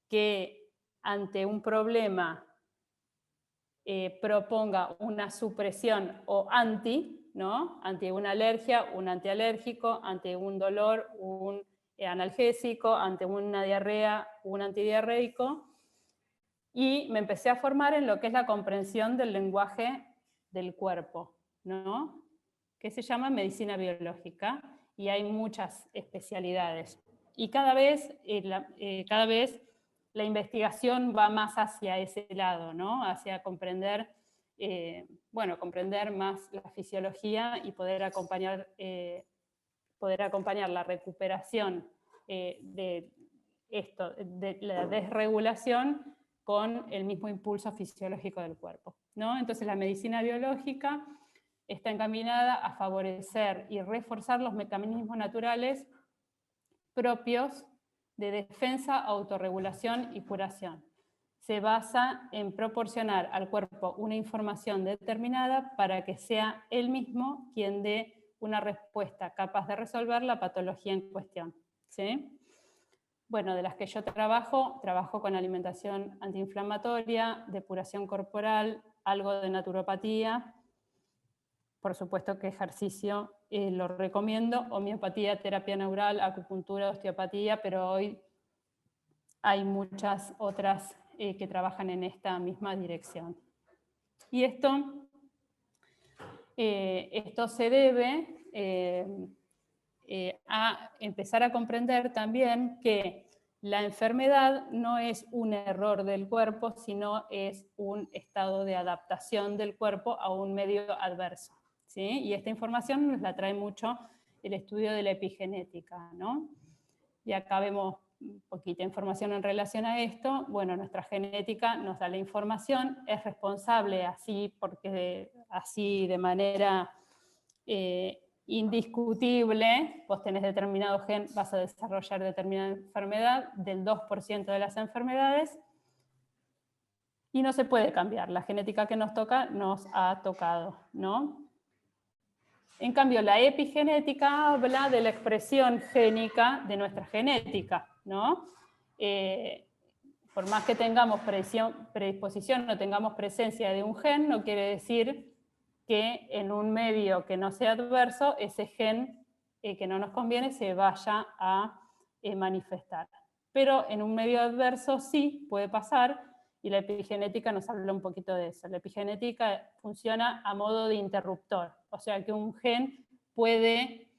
que ante un problema proponga una supresión o ¿no? Ante una alergia, un antialérgico, ante un dolor, un analgésico, ante una diarrea, un antidiarreico. Y me empecé a formar en lo que es la comprensión del lenguaje del cuerpo, ¿no? Que se llama medicina biológica, y hay muchas especialidades. Y cada vez la investigación va más hacia ese lado, ¿no? Hacia comprender, comprender más la fisiología y poder acompañar la recuperación de la desregulación con el mismo impulso fisiológico del cuerpo, ¿no? Entonces la medicina biológica está encaminada a favorecer y reforzar los mecanismos naturales propios de defensa, autorregulación y curación. Se basa en proporcionar al cuerpo una información determinada para que sea él mismo quien dé una respuesta capaz de resolver la patología en cuestión, ¿sí? Bueno, de las que yo trabajo con alimentación antiinflamatoria, depuración corporal, algo de naturopatía, por supuesto que ejercicio lo recomiendo, homeopatía, terapia neural, acupuntura, osteopatía, pero hoy hay muchas otras que trabajan en esta misma dirección. Y esto se debe a empezar a comprender también que la enfermedad no es un error del cuerpo, sino es un estado de adaptación del cuerpo a un medio adverso, ¿sí? Y esta información nos la trae mucho el estudio de la epigenética, ¿no? Y acá vemos un poquito de información en relación a esto. Bueno, nuestra genética nos da la información, es responsable así, porque así de manera indiscutible, vos tenés determinado gen, vas a desarrollar determinada enfermedad, del 2% de las enfermedades, y no se puede cambiar. La genética que nos toca, nos ha tocado, ¿no? En cambio, la epigenética habla de la expresión génica de nuestra genética, ¿no? Por más que tengamos predisposición o tengamos presencia de un gen, no quiere decir que en un medio que no sea adverso, ese gen que no nos conviene se vaya a manifestar. Pero en un medio adverso sí puede pasar, y la epigenética nos habla un poquito de eso. La epigenética funciona a modo de interruptor, o sea que un gen puede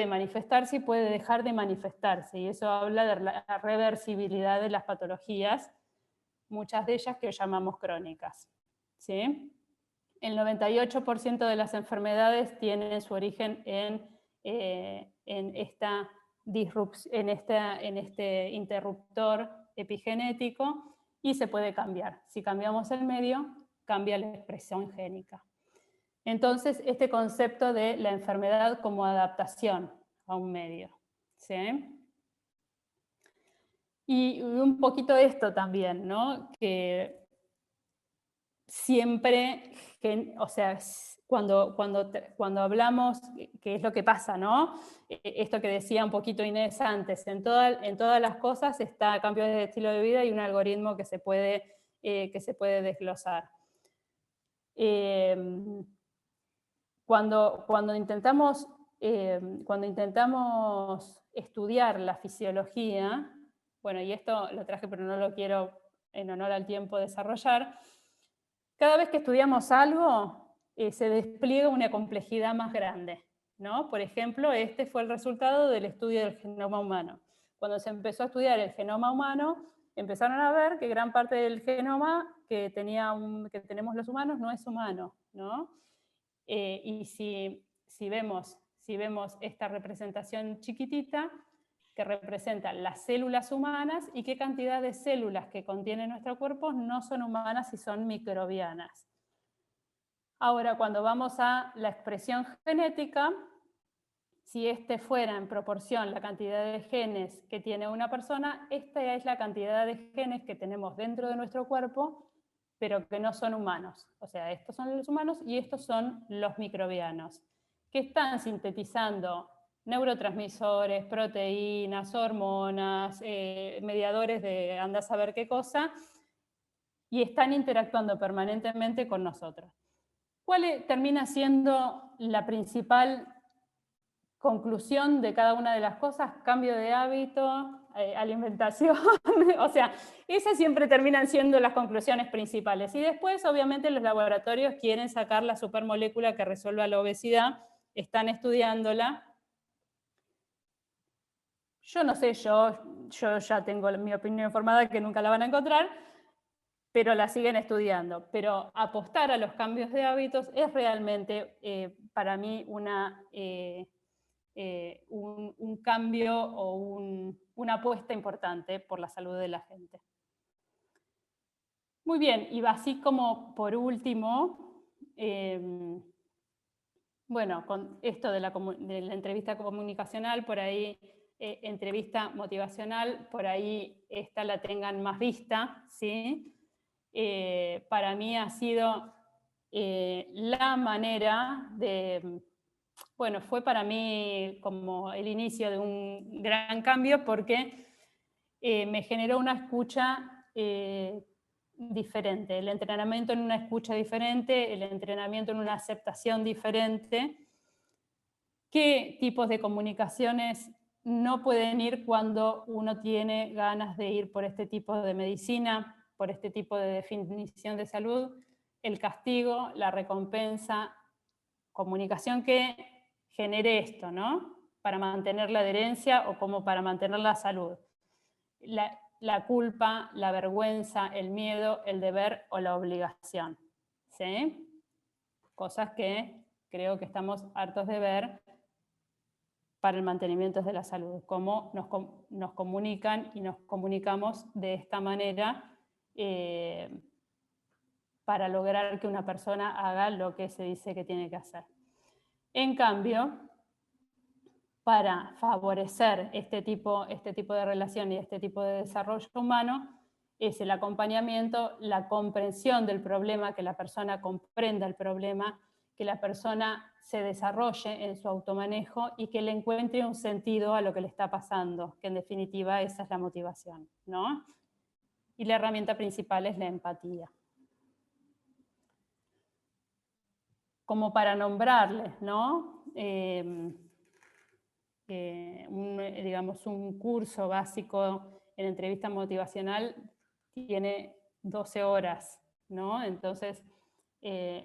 manifestarse y puede dejar de manifestarse, y eso habla de la reversibilidad de las patologías, muchas de ellas que llamamos crónicas, ¿sí? El 98% de las enfermedades tienen su origen en este interruptor epigenético, y se puede cambiar. Si cambiamos el medio, cambia la expresión génica. Entonces, este concepto de la enfermedad como adaptación a un medio, ¿sí? Y un poquito esto también, ¿no? Que siempre, o sea, cuando hablamos, ¿qué es lo que pasa, no? Esto que decía un poquito Inés antes, en todas las cosas está cambio de estilo de vida y un algoritmo que se puede desglosar. Cuando intentamos estudiar la fisiología, bueno, y esto lo traje pero no lo quiero en honor al tiempo desarrollar, cada vez que estudiamos algo se despliega una complejidad más grande, ¿no? Por ejemplo, este fue el resultado del estudio del genoma humano. Cuando se empezó a estudiar el genoma humano, empezaron a ver que gran parte del genoma que tenemos los humanos no es humano, ¿no? Y si vemos esta representación chiquitita que representa las células humanas, y qué cantidad de células que contiene nuestro cuerpo no son humanas y son microbianas. Ahora, cuando vamos a la expresión genética, si este fuera en proporción la cantidad de genes que tiene una persona, esta es la cantidad de genes que tenemos dentro de nuestro cuerpo, pero que no son humanos. O sea, estos son los humanos y estos son los microbianos, que están sintetizando neurotransmisores, proteínas, hormonas, mediadores de anda a saber qué cosa, y están interactuando permanentemente con nosotros. ¿Cuál termina siendo la principal conclusión de cada una de las cosas? Cambio de hábito, alimentación, o sea, esas siempre terminan siendo las conclusiones principales. Y después, obviamente, los laboratorios quieren sacar la supermolécula que resuelva la obesidad, están estudiándola. Yo no sé, yo ya tengo mi opinión formada que nunca la van a encontrar, pero la siguen estudiando. Pero apostar a los cambios de hábitos es realmente para mí un cambio o una apuesta importante por la salud de la gente. Muy bien, y así como por último, bueno, con esto de la entrevista comunicacional, por ahí, entrevista motivacional, por ahí esta la tengan más vista, ¿sí? Para mí ha sido la manera de... Bueno, fue para mí como el inicio de un gran cambio, porque me generó una escucha diferente, el entrenamiento en una escucha diferente, el entrenamiento en una aceptación diferente. ¿Qué tipos de comunicaciones no pueden ir cuando uno tiene ganas de ir por este tipo de medicina, por este tipo de definición de salud? El castigo, la recompensa, comunicación que genere esto, ¿no? Para mantener la adherencia o como para mantener la salud. La culpa, la vergüenza, el miedo, el deber o la obligación, ¿sí? cosas que creo que estamos hartos de ver para el mantenimiento de la salud, cómo nos comunican y nos comunicamos de esta manera para lograr que una persona haga lo que se dice que tiene que hacer. En cambio, para favorecer este tipo de relación y este tipo de desarrollo humano, es el acompañamiento, la comprensión del problema, que la persona comprenda el problema, que la persona se desarrolle en su automanejo y que le encuentre un sentido a lo que le está pasando, que en definitiva esa es la motivación, ¿no? Y la herramienta principal es la empatía. Como para nombrarles, ¿no? Digamos, un curso básico en entrevista motivacional tiene 12 horas, ¿no? Entonces,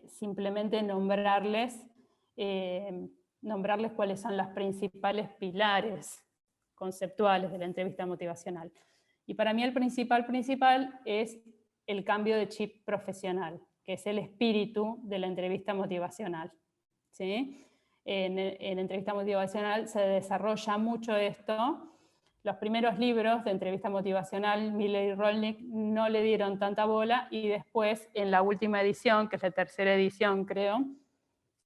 simplemente nombrarles cuáles son los principales pilares conceptuales de la entrevista motivacional. Y para mí el principal es el cambio de chip profesional, que es el espíritu de la entrevista motivacional, ¿sí? En entrevista motivacional se desarrolla mucho esto. Los primeros libros de entrevista motivacional, Miller y Rolnick, no le dieron tanta bola, y después, en la última edición, que es la tercera edición, creo,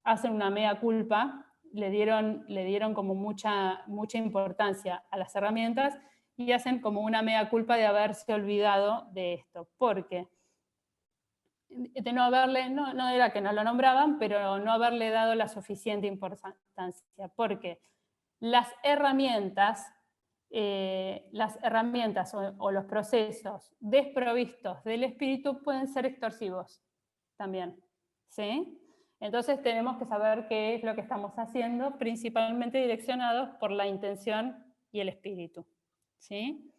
hacen una mea culpa, le dieron como mucha importancia a las herramientas, y hacen como una mea culpa de haberse olvidado de esto. ¿Por qué? De no haberle, no era que no lo nombraban, pero no haberle dado la suficiente importancia, porque las herramientas o los procesos desprovistos del espíritu pueden ser extorsivos también, ¿sí? Entonces tenemos que saber qué es lo que estamos haciendo, principalmente direccionados por la intención y el espíritu, ¿sí?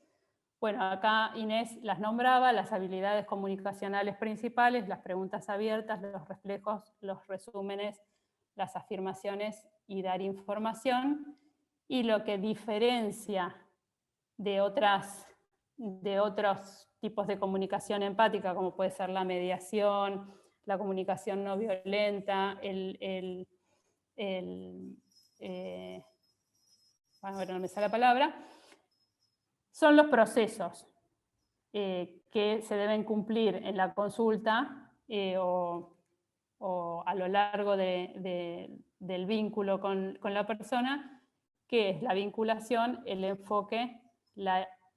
Bueno, acá Inés las nombraba, las habilidades comunicacionales principales, las preguntas abiertas, los reflejos, los resúmenes, las afirmaciones y dar información. Y lo que diferencia de otros tipos de comunicación empática, como puede ser la mediación, la comunicación no violenta, bueno, no me sale la palabra, son los procesos que se deben cumplir en la consulta o a lo largo del vínculo con la persona, que es la vinculación, el enfoque,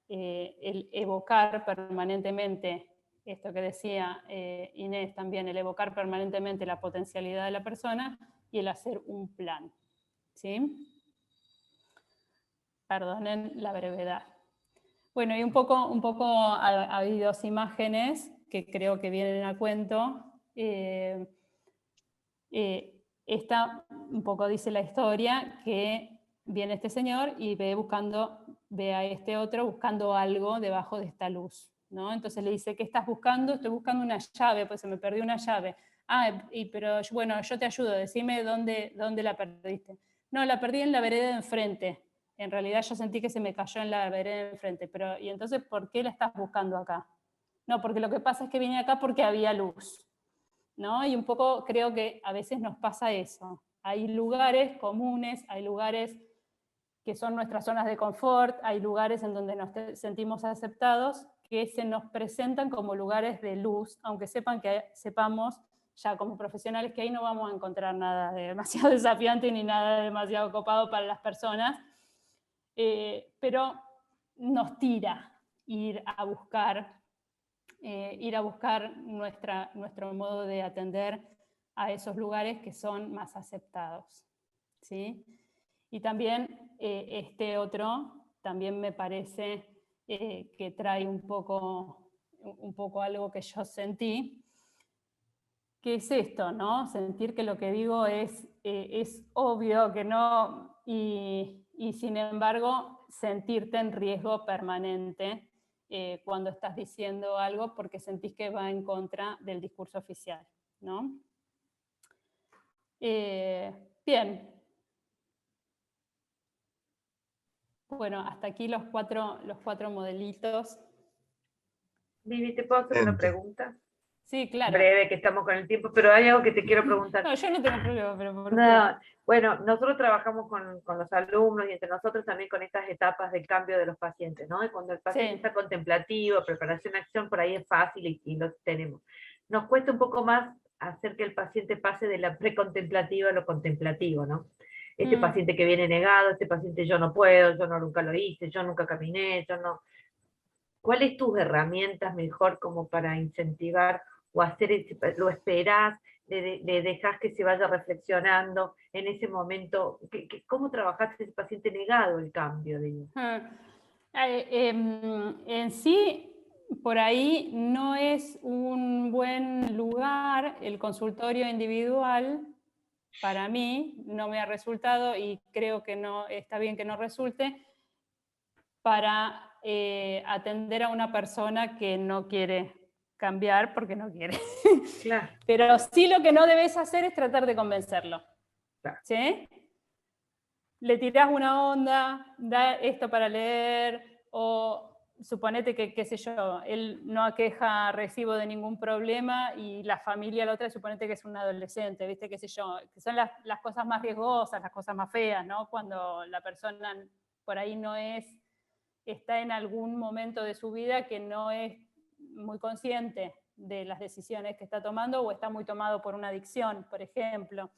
el evocar permanentemente, esto que decía Inés también, el evocar permanentemente la potencialidad de la persona y el hacer un plan, ¿sí? Perdonen la brevedad. Bueno, y un poco ha habido dos imágenes que creo que vienen a cuento. Esta un poco dice la historia que viene este señor y ve a este otro buscando algo debajo de esta luz, ¿no? Entonces le dice, ¿qué estás buscando? Estoy buscando una llave, pues se me perdió una llave. Pero bueno, yo te ayudo, decime dónde la perdiste. No, la perdí en la vereda de enfrente. En realidad yo sentí que se me cayó en la vereda de enfrente, pero ¿y entonces por qué la estás buscando acá? No, porque lo que pasa es que vine acá porque había luz, ¿no? Y un poco creo que a veces nos pasa eso. Hay lugares comunes, hay lugares que son nuestras zonas de confort, hay lugares en donde nos sentimos aceptados, que se nos presentan como lugares de luz, aunque sepamos ya como profesionales que ahí no vamos a encontrar nada de demasiado desafiante ni nada de demasiado copado para las personas, pero nos tira ir a buscar nuestro modo de atender a esos lugares que son más aceptados, ¿sí? Y también este otro también me parece que trae un poco algo que yo sentí, que es esto, ¿no? Sentir que lo que digo es obvio, que no, y sin embargo sentirte en riesgo permanente cuando estás diciendo algo porque sentís que va en contra del discurso oficial, ¿no? Bien. Bueno, hasta aquí los cuatro modelitos. Vivi, ¿te puedo hacer una pregunta? Sí, claro. Breve, que estamos con el tiempo, pero hay algo que te quiero preguntar. No, yo no tengo problema, pero ¿por qué? No, bueno, nosotros trabajamos con los alumnos y entre nosotros también con estas etapas del cambio de los pacientes, ¿no? Y cuando el paciente Sí. está contemplativo, preparación, acción, por ahí es fácil y lo tenemos. Nos cuesta un poco más hacer que el paciente pase de la precontemplativa a lo contemplativo, ¿no? Este paciente que viene negado, este paciente yo no puedo, yo no nunca lo hice, yo nunca caminé, yo no. ¿Cuáles tus herramientas mejor como para incentivar o hacer, lo esperás, le dejás que se vaya reflexionando en ese momento? ¿Cómo trabajaste ese paciente negado el cambio? Digo? En sí, por ahí no es un buen lugar el consultorio individual. Para mí no me ha resultado y creo que no está bien que no resulte para atender a una persona que no quiere cambiar porque no quiere. Claro. Pero sí lo que no debes hacer es tratar de convencerlo. Claro. ¿Sí? Le tirás una onda, da esto para leer, o suponete que, qué sé yo, él no aqueja recibo de ningún problema y la familia, la otra, suponete que es un adolescente, ¿viste? Qué sé yo, que son las cosas más riesgosas, las cosas más feas, ¿no? Cuando la persona por ahí no está en algún momento de su vida que no es muy consciente de las decisiones que está tomando o está muy tomado por una adicción, por ejemplo.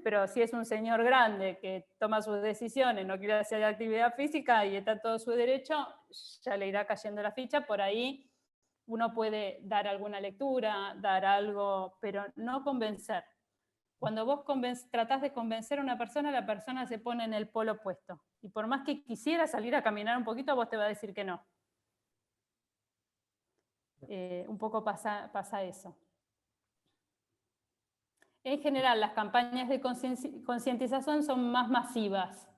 Pero si es un señor grande que toma sus decisiones, no quiere hacer actividad física y está todo su derecho, ya le irá cayendo la ficha. Por ahí uno puede dar alguna lectura, dar algo, pero no convencer. Cuando vos tratás de convencer a una persona, la persona se pone en el polo opuesto. Y por más que quisiera salir a caminar un poquito, vos te va a decir que no. Un poco pasa eso. En general, las campañas de concientización son más masivas.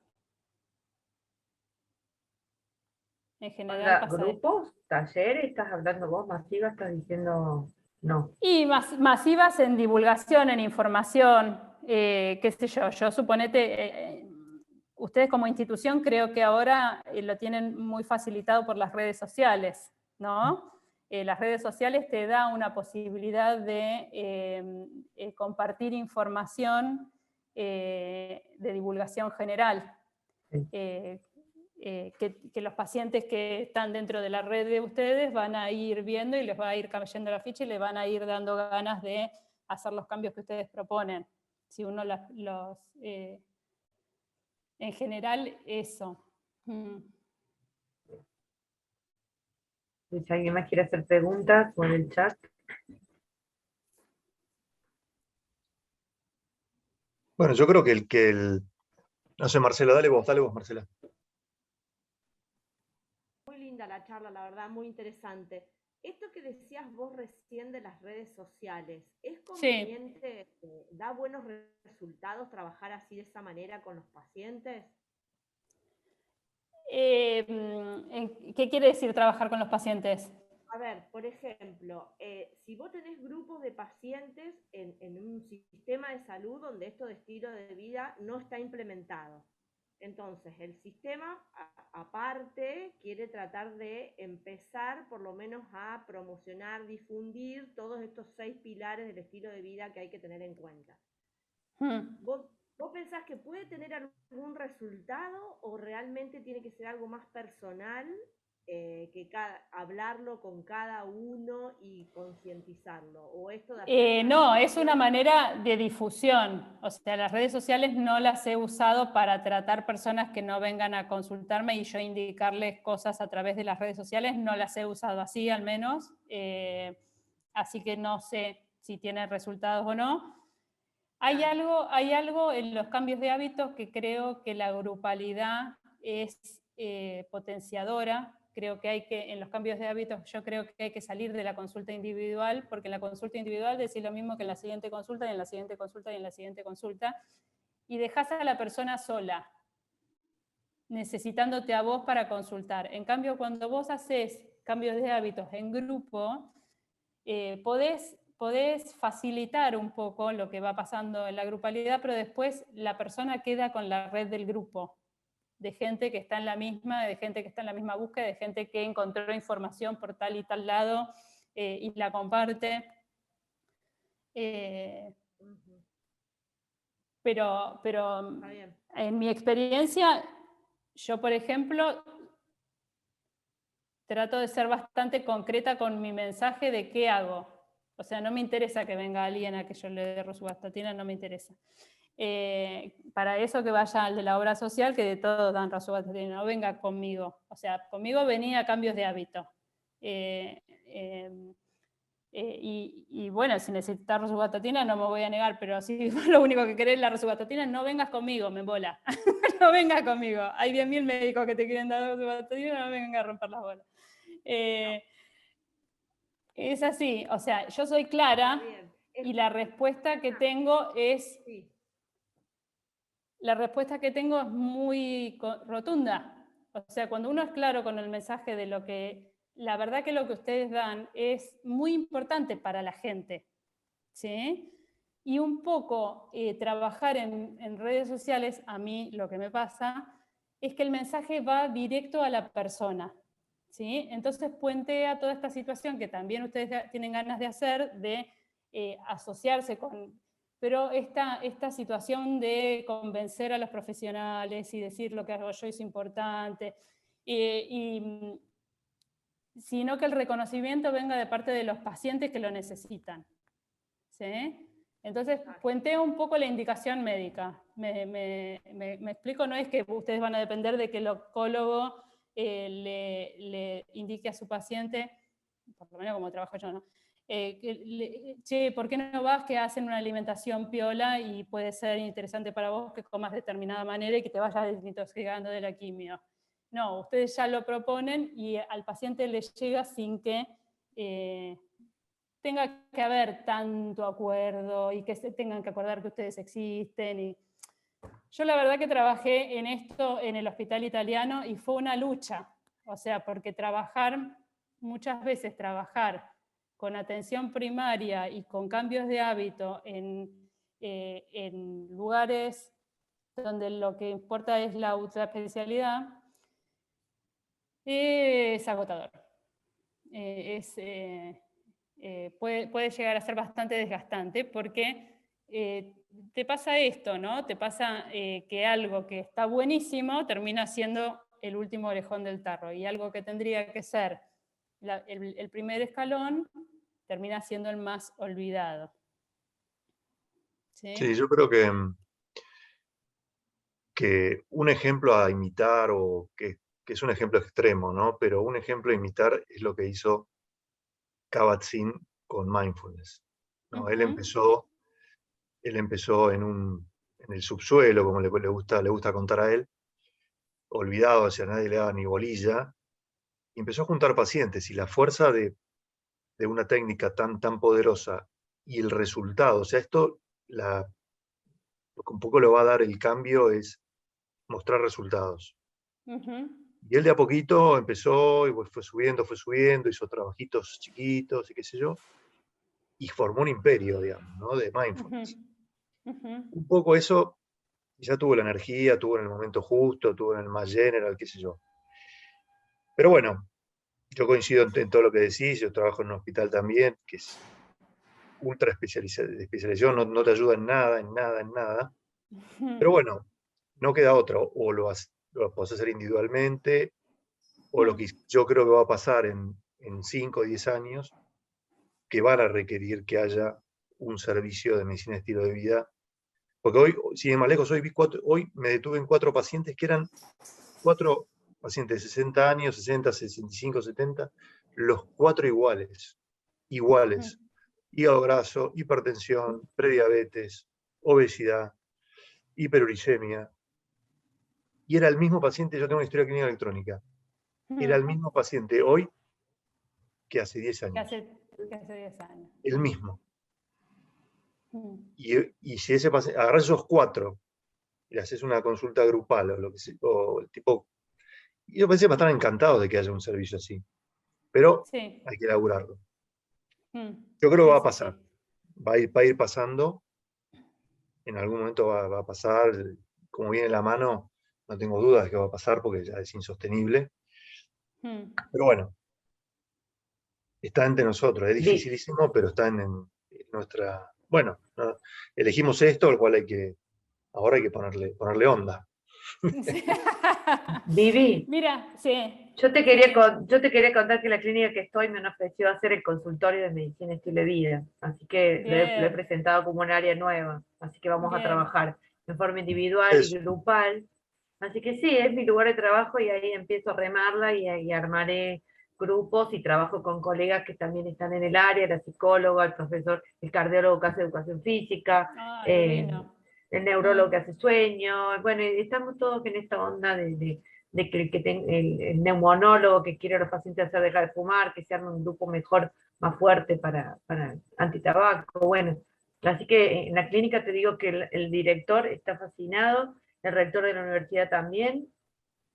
En general pasa ¿Grupos? ¿Talleres? ¿Estás hablando vos masiva? ¿Estás diciendo no? Y masivas en divulgación, en información, qué sé yo suponete, ustedes como institución creo que ahora lo tienen muy facilitado por las redes sociales, ¿no? Las redes sociales te dan una posibilidad de compartir información de divulgación general. Sí. Que los pacientes que están dentro de la red de ustedes van a ir viendo y les va a ir cayendo la ficha y les van a ir dando ganas de hacer los cambios que ustedes proponen. Si uno en general, eso. Si alguien más quiere hacer preguntas por el chat. Bueno, yo creo que no sé, Marcela, dale vos, Marcela. Muy linda la charla, la verdad, muy interesante. Esto que decías vos recién de las redes sociales, ¿es conveniente, da buenos resultados trabajar así de esa manera con los pacientes? ¿Qué quiere decir trabajar con los pacientes? A ver, por ejemplo, si vos tenés grupos de pacientes en un sistema de salud donde esto de estilo de vida no está implementado, entonces el sistema aparte quiere tratar de empezar por lo menos a promocionar, difundir todos estos 6 pilares del estilo de vida que hay que tener en cuenta. ¿Vos pensás que puede tener algún resultado o realmente tiene que ser algo más personal? Que hablarlo con cada uno y concientizarlo, o esto de no, es una manera de difusión. O sea, las redes sociales no las he usado para tratar personas que no vengan a consultarme y yo indicarles cosas a través de las redes sociales, no las he usado así al menos, así que no sé si tiene resultados o no. Hay algo en los cambios de hábitos que creo que la grupalidad es potenciadora. Creo que en los cambios de hábitos, yo creo que hay que salir de la consulta individual, porque en la consulta individual decís lo mismo que en la siguiente consulta, y en la siguiente consulta, y en la siguiente consulta, y dejás a la persona sola, necesitándote a vos para consultar. En cambio, cuando vos haces cambios de hábitos en grupo, podés facilitar un poco lo que va pasando en la grupalidad, pero después la persona queda con la red del grupo, de gente que está en la misma, de gente que está en la misma búsqueda, de gente que encontró información por tal y tal lado, y la comparte. Ujú. Pero Está bien. en mi experiencia, yo, por ejemplo, trato de ser bastante concreta con mi mensaje de qué hago. O sea, no me interesa que venga alguien a que yo le dé rosuvastatina, no me interesa. Para eso que vaya al de la obra social, que de todo dan rosuvastatina, no venga conmigo. O sea, conmigo venía a cambios de hábito. Y bueno, si necesitas rosuvastatina no me voy a negar, pero si lo único que querés es la rosuvastatina, no vengas conmigo, me embola. No vengas conmigo. Hay 10.000 médicos que te quieren dar rosuvastatina, no vengan a romper las bolas. Es así, o sea, yo soy Está clara bien. y la respuesta que tengo es, Sí. la respuesta que tengo es muy rotunda. O sea, cuando uno es claro con el mensaje de lo que, la verdad que lo que ustedes dan es muy importante para la gente, ¿sí? Y un poco trabajar en redes sociales, a mí lo que me pasa es que el mensaje va directo a la persona, ¿sí? Entonces puentea toda esta situación que también ustedes tienen ganas de hacer, de asociarse con... Pero esta situación de convencer a los profesionales y decir lo que hago yo es importante, sino que el reconocimiento venga de parte de los pacientes que lo necesitan, ¿sí? Entonces, puenteo un poco la indicación médica. Me explico, no es que ustedes van a depender de que el oncólogo le indique a su paciente, por lo menos como trabajo yo, ¿no? Che, ¿por qué no vas que hacen una alimentación piola y puede ser interesante para vos que comas de determinada manera y que te vayas desintoxicando de la quimio? No, ustedes ya lo proponen y al paciente le llega sin que tenga que haber tanto acuerdo y que se tengan que acordar que ustedes existen. Y yo la verdad que trabajé en esto en el hospital italiano y fue una lucha, o sea, porque muchas veces trabajar con atención primaria y con cambios de hábito en lugares donde lo que importa es la ultraespecialidad, es agotador. Puede llegar a ser bastante desgastante porque te pasa esto, ¿no? Te pasa que algo que está buenísimo termina siendo el último orejón del tarro y algo que tendría que ser el primer escalón termina siendo el más olvidado. ¿Sí? Sí, yo creo que un ejemplo a imitar, o que es un ejemplo extremo, ¿no? Pero un ejemplo a imitar es lo que hizo Kabat-Zinn con mindfulness, ¿no? Él empezó en el subsuelo, como le gusta contar a él, olvidado, o sea, nadie le daba ni bolilla, y empezó a juntar pacientes, y la fuerza de una técnica tan poderosa y el resultado, o sea, lo que un poco le va a dar el cambio es mostrar resultados. Y él de a poquito empezó y fue subiendo, hizo trabajitos chiquitos y qué sé yo, y formó un imperio, digamos, ¿no? De mindfulness. Un poco eso, ya tuvo la energía, tuvo en el momento justo, tuvo en el más general, qué sé yo. Pero bueno, yo coincido en todo lo que decís, yo trabajo en un hospital también, que es ultra especialización, no te ayuda en nada. Pero bueno, no queda otra, o lo podés hacer individualmente, o lo que yo creo que va a pasar en 5 o 10 años, que van a requerir que haya un servicio de medicina de estilo de vida. Porque hoy, sin ir más lejos, hoy me detuve en 4 pacientes que eran 4 pacientes de 60 años, 60, 65, 70, los 4 iguales. Hígado graso, hipertensión, prediabetes, obesidad, hiperuricemia. Y era el mismo paciente, yo tengo una historia clínica electrónica, era el mismo paciente hoy que hace 10 años. Que hace 10 años. El mismo. Y si ese paciente, agarras esos 4 y le haces una consulta grupal o el tipo, yo pensé que estar encantados de que haya un servicio así, pero Sí. hay que elaborarlo. Yo creo que va a pasar, va a ir pasando, en algún momento va a pasar, como viene la mano, no tengo dudas de que va a pasar porque ya es insostenible. Pero bueno, está entre nosotros. Es dificilísimo, pero está en nuestra... Bueno, no, elegimos esto, al cual ahora hay que ponerle onda. Sí. Vivi, Mira, sí. yo te quería contar que la clínica que estoy me han ofrecido hacer el consultorio de medicina estilo de vida, así que lo he Bien, presentado como un área nueva, así que vamos a bien. trabajar en forma individual y Eso. grupal, así que sí, es mi lugar de trabajo y ahí empiezo a remarla y armaré grupos y trabajo con colegas que también están en el área, la psicóloga, el profesor, el cardiólogo que hace educación física, Ah, eh, divino. el neurólogo que hace sueños, bueno, y estamos todos en esta onda de que el neumonólogo que quiere a los pacientes hacer dejar de fumar, que se arme un grupo mejor, más fuerte para antitabaco, bueno. Así que en la clínica te digo que el director está fascinado, el rector de la universidad también,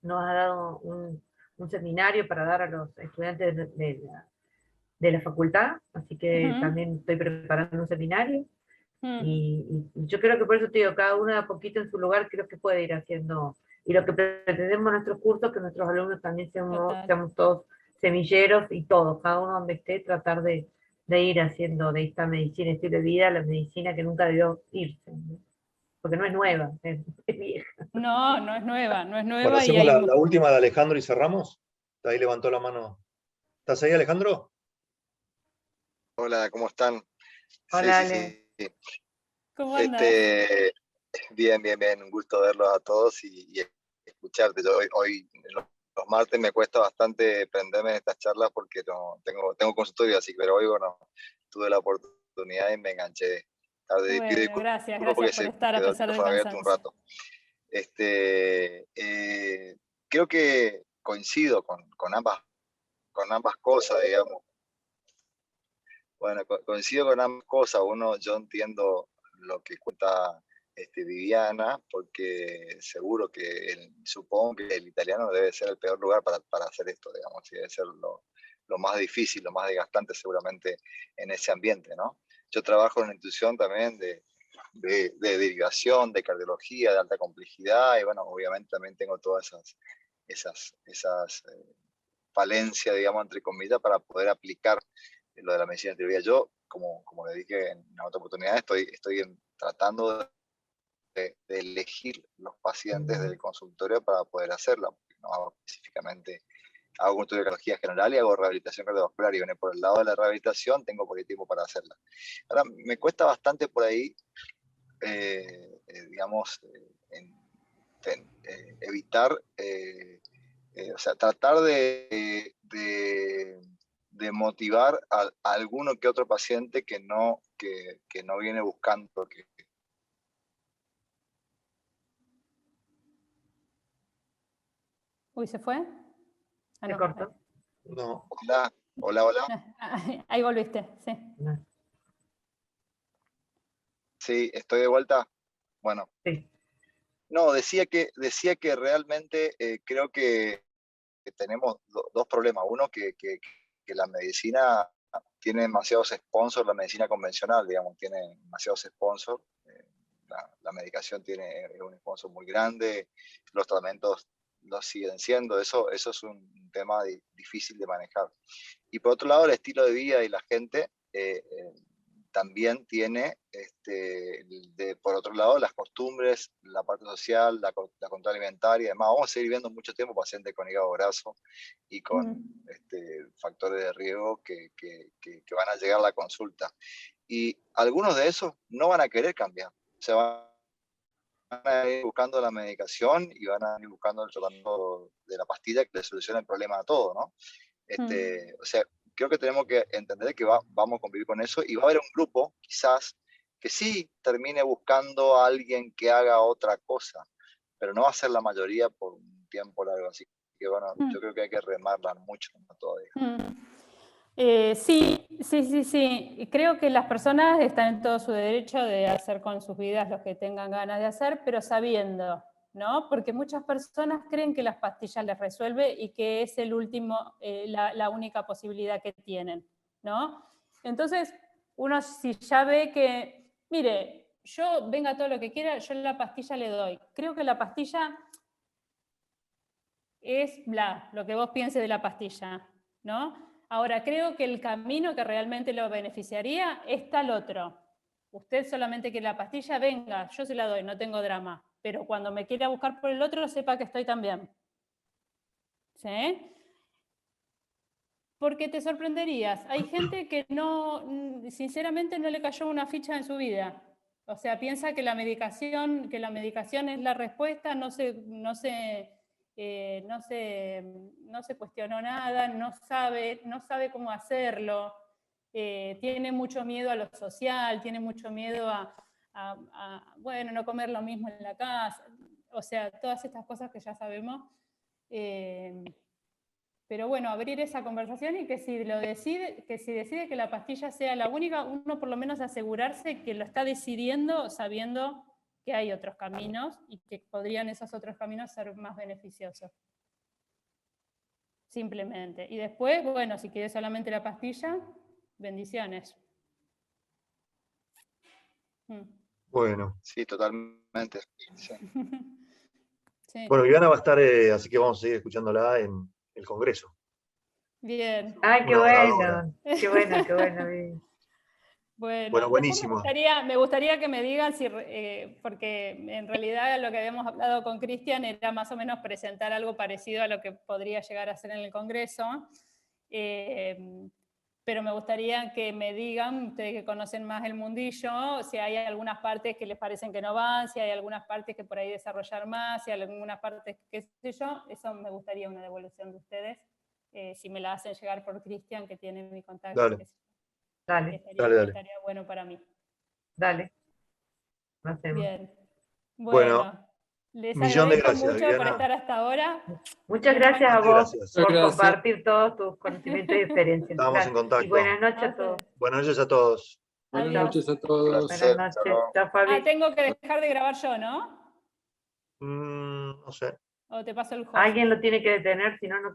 nos ha dado un seminario para dar a los estudiantes de la facultad, así que Ujú, también estoy preparando un seminario. ujú. Y yo creo que por eso te digo, cada uno de a poquito en su lugar creo que puede ir haciendo, y lo que pretendemos en nuestros cursos, que nuestros alumnos también Total. seamos todos semilleros y todos, cada uno donde esté, tratar de ir haciendo de esta medicina estilo de vida la medicina que nunca debió irse, ¿no? Porque no es nueva, es vieja. No, no es nueva, no es Bueno, nueva y hacemos hay... la última de Alejandro y cerramos. Ahí levantó la mano. ¿Estás ahí, Alejandro? Hola, ¿cómo están? Sí, Hola, sí, Ale. sí. ¿Cómo andas? Este, bien, bien, bien. Un gusto verlos a todos y escucharte. Yo hoy los martes me cuesta bastante prenderme en estas charlas porque no, tengo consultorio, así que pero hoy, bueno, tuve la oportunidad y me enganché tarde. Pido Bueno, disculpas gracias, porque gracias por se estar a quedó el pesar del teléfono abierto un cansancio. rato. Creo que coincido con ambas cosas, digamos. Bueno, coincido con ambas cosas. Yo entiendo lo que cuenta Viviana, porque seguro que supongo que el italiano debe ser el peor lugar para hacer esto, digamos, y debe ser lo más difícil, lo más desgastante seguramente en ese ambiente, ¿no? Yo trabajo en una institución también de derivación, de cardiología, de alta complejidad, y bueno, obviamente también tengo todas esas falencias, digamos, entre comillas, para poder aplicar lo de la medicina de teoría. Yo, como le dije en otra oportunidad, estoy tratando de elegir los pacientes del consultorio para poder hacerla, porque no hago específicamente, hago consultorio de cardiología general y hago rehabilitación cardiovascular, y viene por el lado de la rehabilitación, tengo poco tiempo para hacerla. Ahora, me cuesta bastante por ahí, digamos, evitar, o sea, tratar de motivar a alguno que otro paciente que no viene buscando. Uy, ¿se fue? Ah, ¿Se no. cortó? No. Hola, hola, hola. Ahí volviste, sí. No. Sí, estoy de vuelta. Bueno, Sí. no, decía que realmente creo que tenemos dos problemas. Uno, que la medicina tiene demasiados sponsors, la medicina convencional, digamos, tiene demasiados sponsors. La medicación tiene un sponsor muy grande, los tratamientos lo siguen siendo, eso es un tema difícil de manejar. Y por otro lado, el estilo de vida y la gente también tiene, por otro lado, las costumbres, la parte social, la control alimentaria y demás. Vamos a seguir viendo mucho tiempo pacientes con hígado graso y con factores de riesgo que van a llegar a la consulta. Y algunos de esos no van a querer cambiar. Se van a ir buscando la medicación y van a ir buscando el tratamiento de la pastilla que le solucione el problema a todo, ¿no? O sea, creo que tenemos que entender que vamos a convivir con eso, y va a haber un grupo, quizás, que sí termine buscando a alguien que haga otra cosa, pero no va a ser la mayoría por un tiempo largo. Así que bueno, yo creo que hay que remarla mucho, ¿no? Todavía. Sí, sí, sí, sí. Y creo que las personas están en todo su derecho de hacer con sus vidas lo que tengan ganas de hacer, pero sabiendo, ¿no? Porque muchas personas creen que las pastillas les resuelve y que es el último, la única posibilidad que tienen, ¿no? Entonces, uno si ya ve que, mire, yo venga todo lo que quiera, yo la pastilla le doy. Creo que la pastilla es lo que vos pienses de la pastilla, ¿no? Ahora, creo que el camino que realmente lo beneficiaría es tal otro. Usted solamente quiere la pastilla, venga, yo se la doy, no tengo drama. Pero cuando me quiera buscar por el otro, sepa que estoy también. ¿Sí? Porque te sorprenderías. Hay gente que no, sinceramente no le cayó una ficha en su vida. O sea, piensa que la medicación es la respuesta, no se cuestionó nada, no sabe cómo hacerlo, tiene mucho miedo a lo social, tiene mucho miedo bueno, no comer lo mismo en la casa, o sea, todas estas cosas que ya sabemos. Pero bueno, abrir esa conversación y que si decide que la pastilla sea la única, uno por lo menos asegurarse que lo está decidiendo sabiendo que hay otros caminos y que podrían esos otros caminos ser más beneficiosos. Simplemente. Y después, bueno, si quiere solamente la pastilla, bendiciones. Bueno. Sí, totalmente. Sí. Sí. Bueno, Viviana va a estar, así que vamos a seguir escuchándola en el Congreso. Bien. Ay, qué Una bueno, oradora. qué bueno, Vivi. Bueno, buenísimo. después me gustaría que me digan si, porque en realidad lo que habíamos hablado con Cristian era más o menos presentar algo parecido a lo que podría llegar a ser en el Congreso, pero me gustaría que me digan, ustedes que conocen más el mundillo, si hay algunas partes que les parecen que no van, si hay algunas partes que por ahí desarrollar más, si hay algunas partes, qué sé yo, eso me gustaría una devolución de ustedes, si me la hacen llegar por Cristian, que tiene mi contacto. Dale. Qué sé yo. Dale, Dale. Estaría bueno para mí. dale. Lo hacemos. Bien. Bueno, Bueno, les millón de agradezco gracias, mucho por Viviana. estar hasta ahora. Muchas Les gracias a mando- Millón de vos gracias. por Gracias. compartir todos tus conocimientos y experiencias. Estamos en Y contacto. buenas noches a todos. Buenas noches a todos. Buenas Adiós. noches a Un todos. placer. Buenas Hasta noches. luego. Chao, Fabi. Tengo que dejar de grabar yo, ¿no? No sé. O te paso el host. Alguien lo tiene que detener, si no, no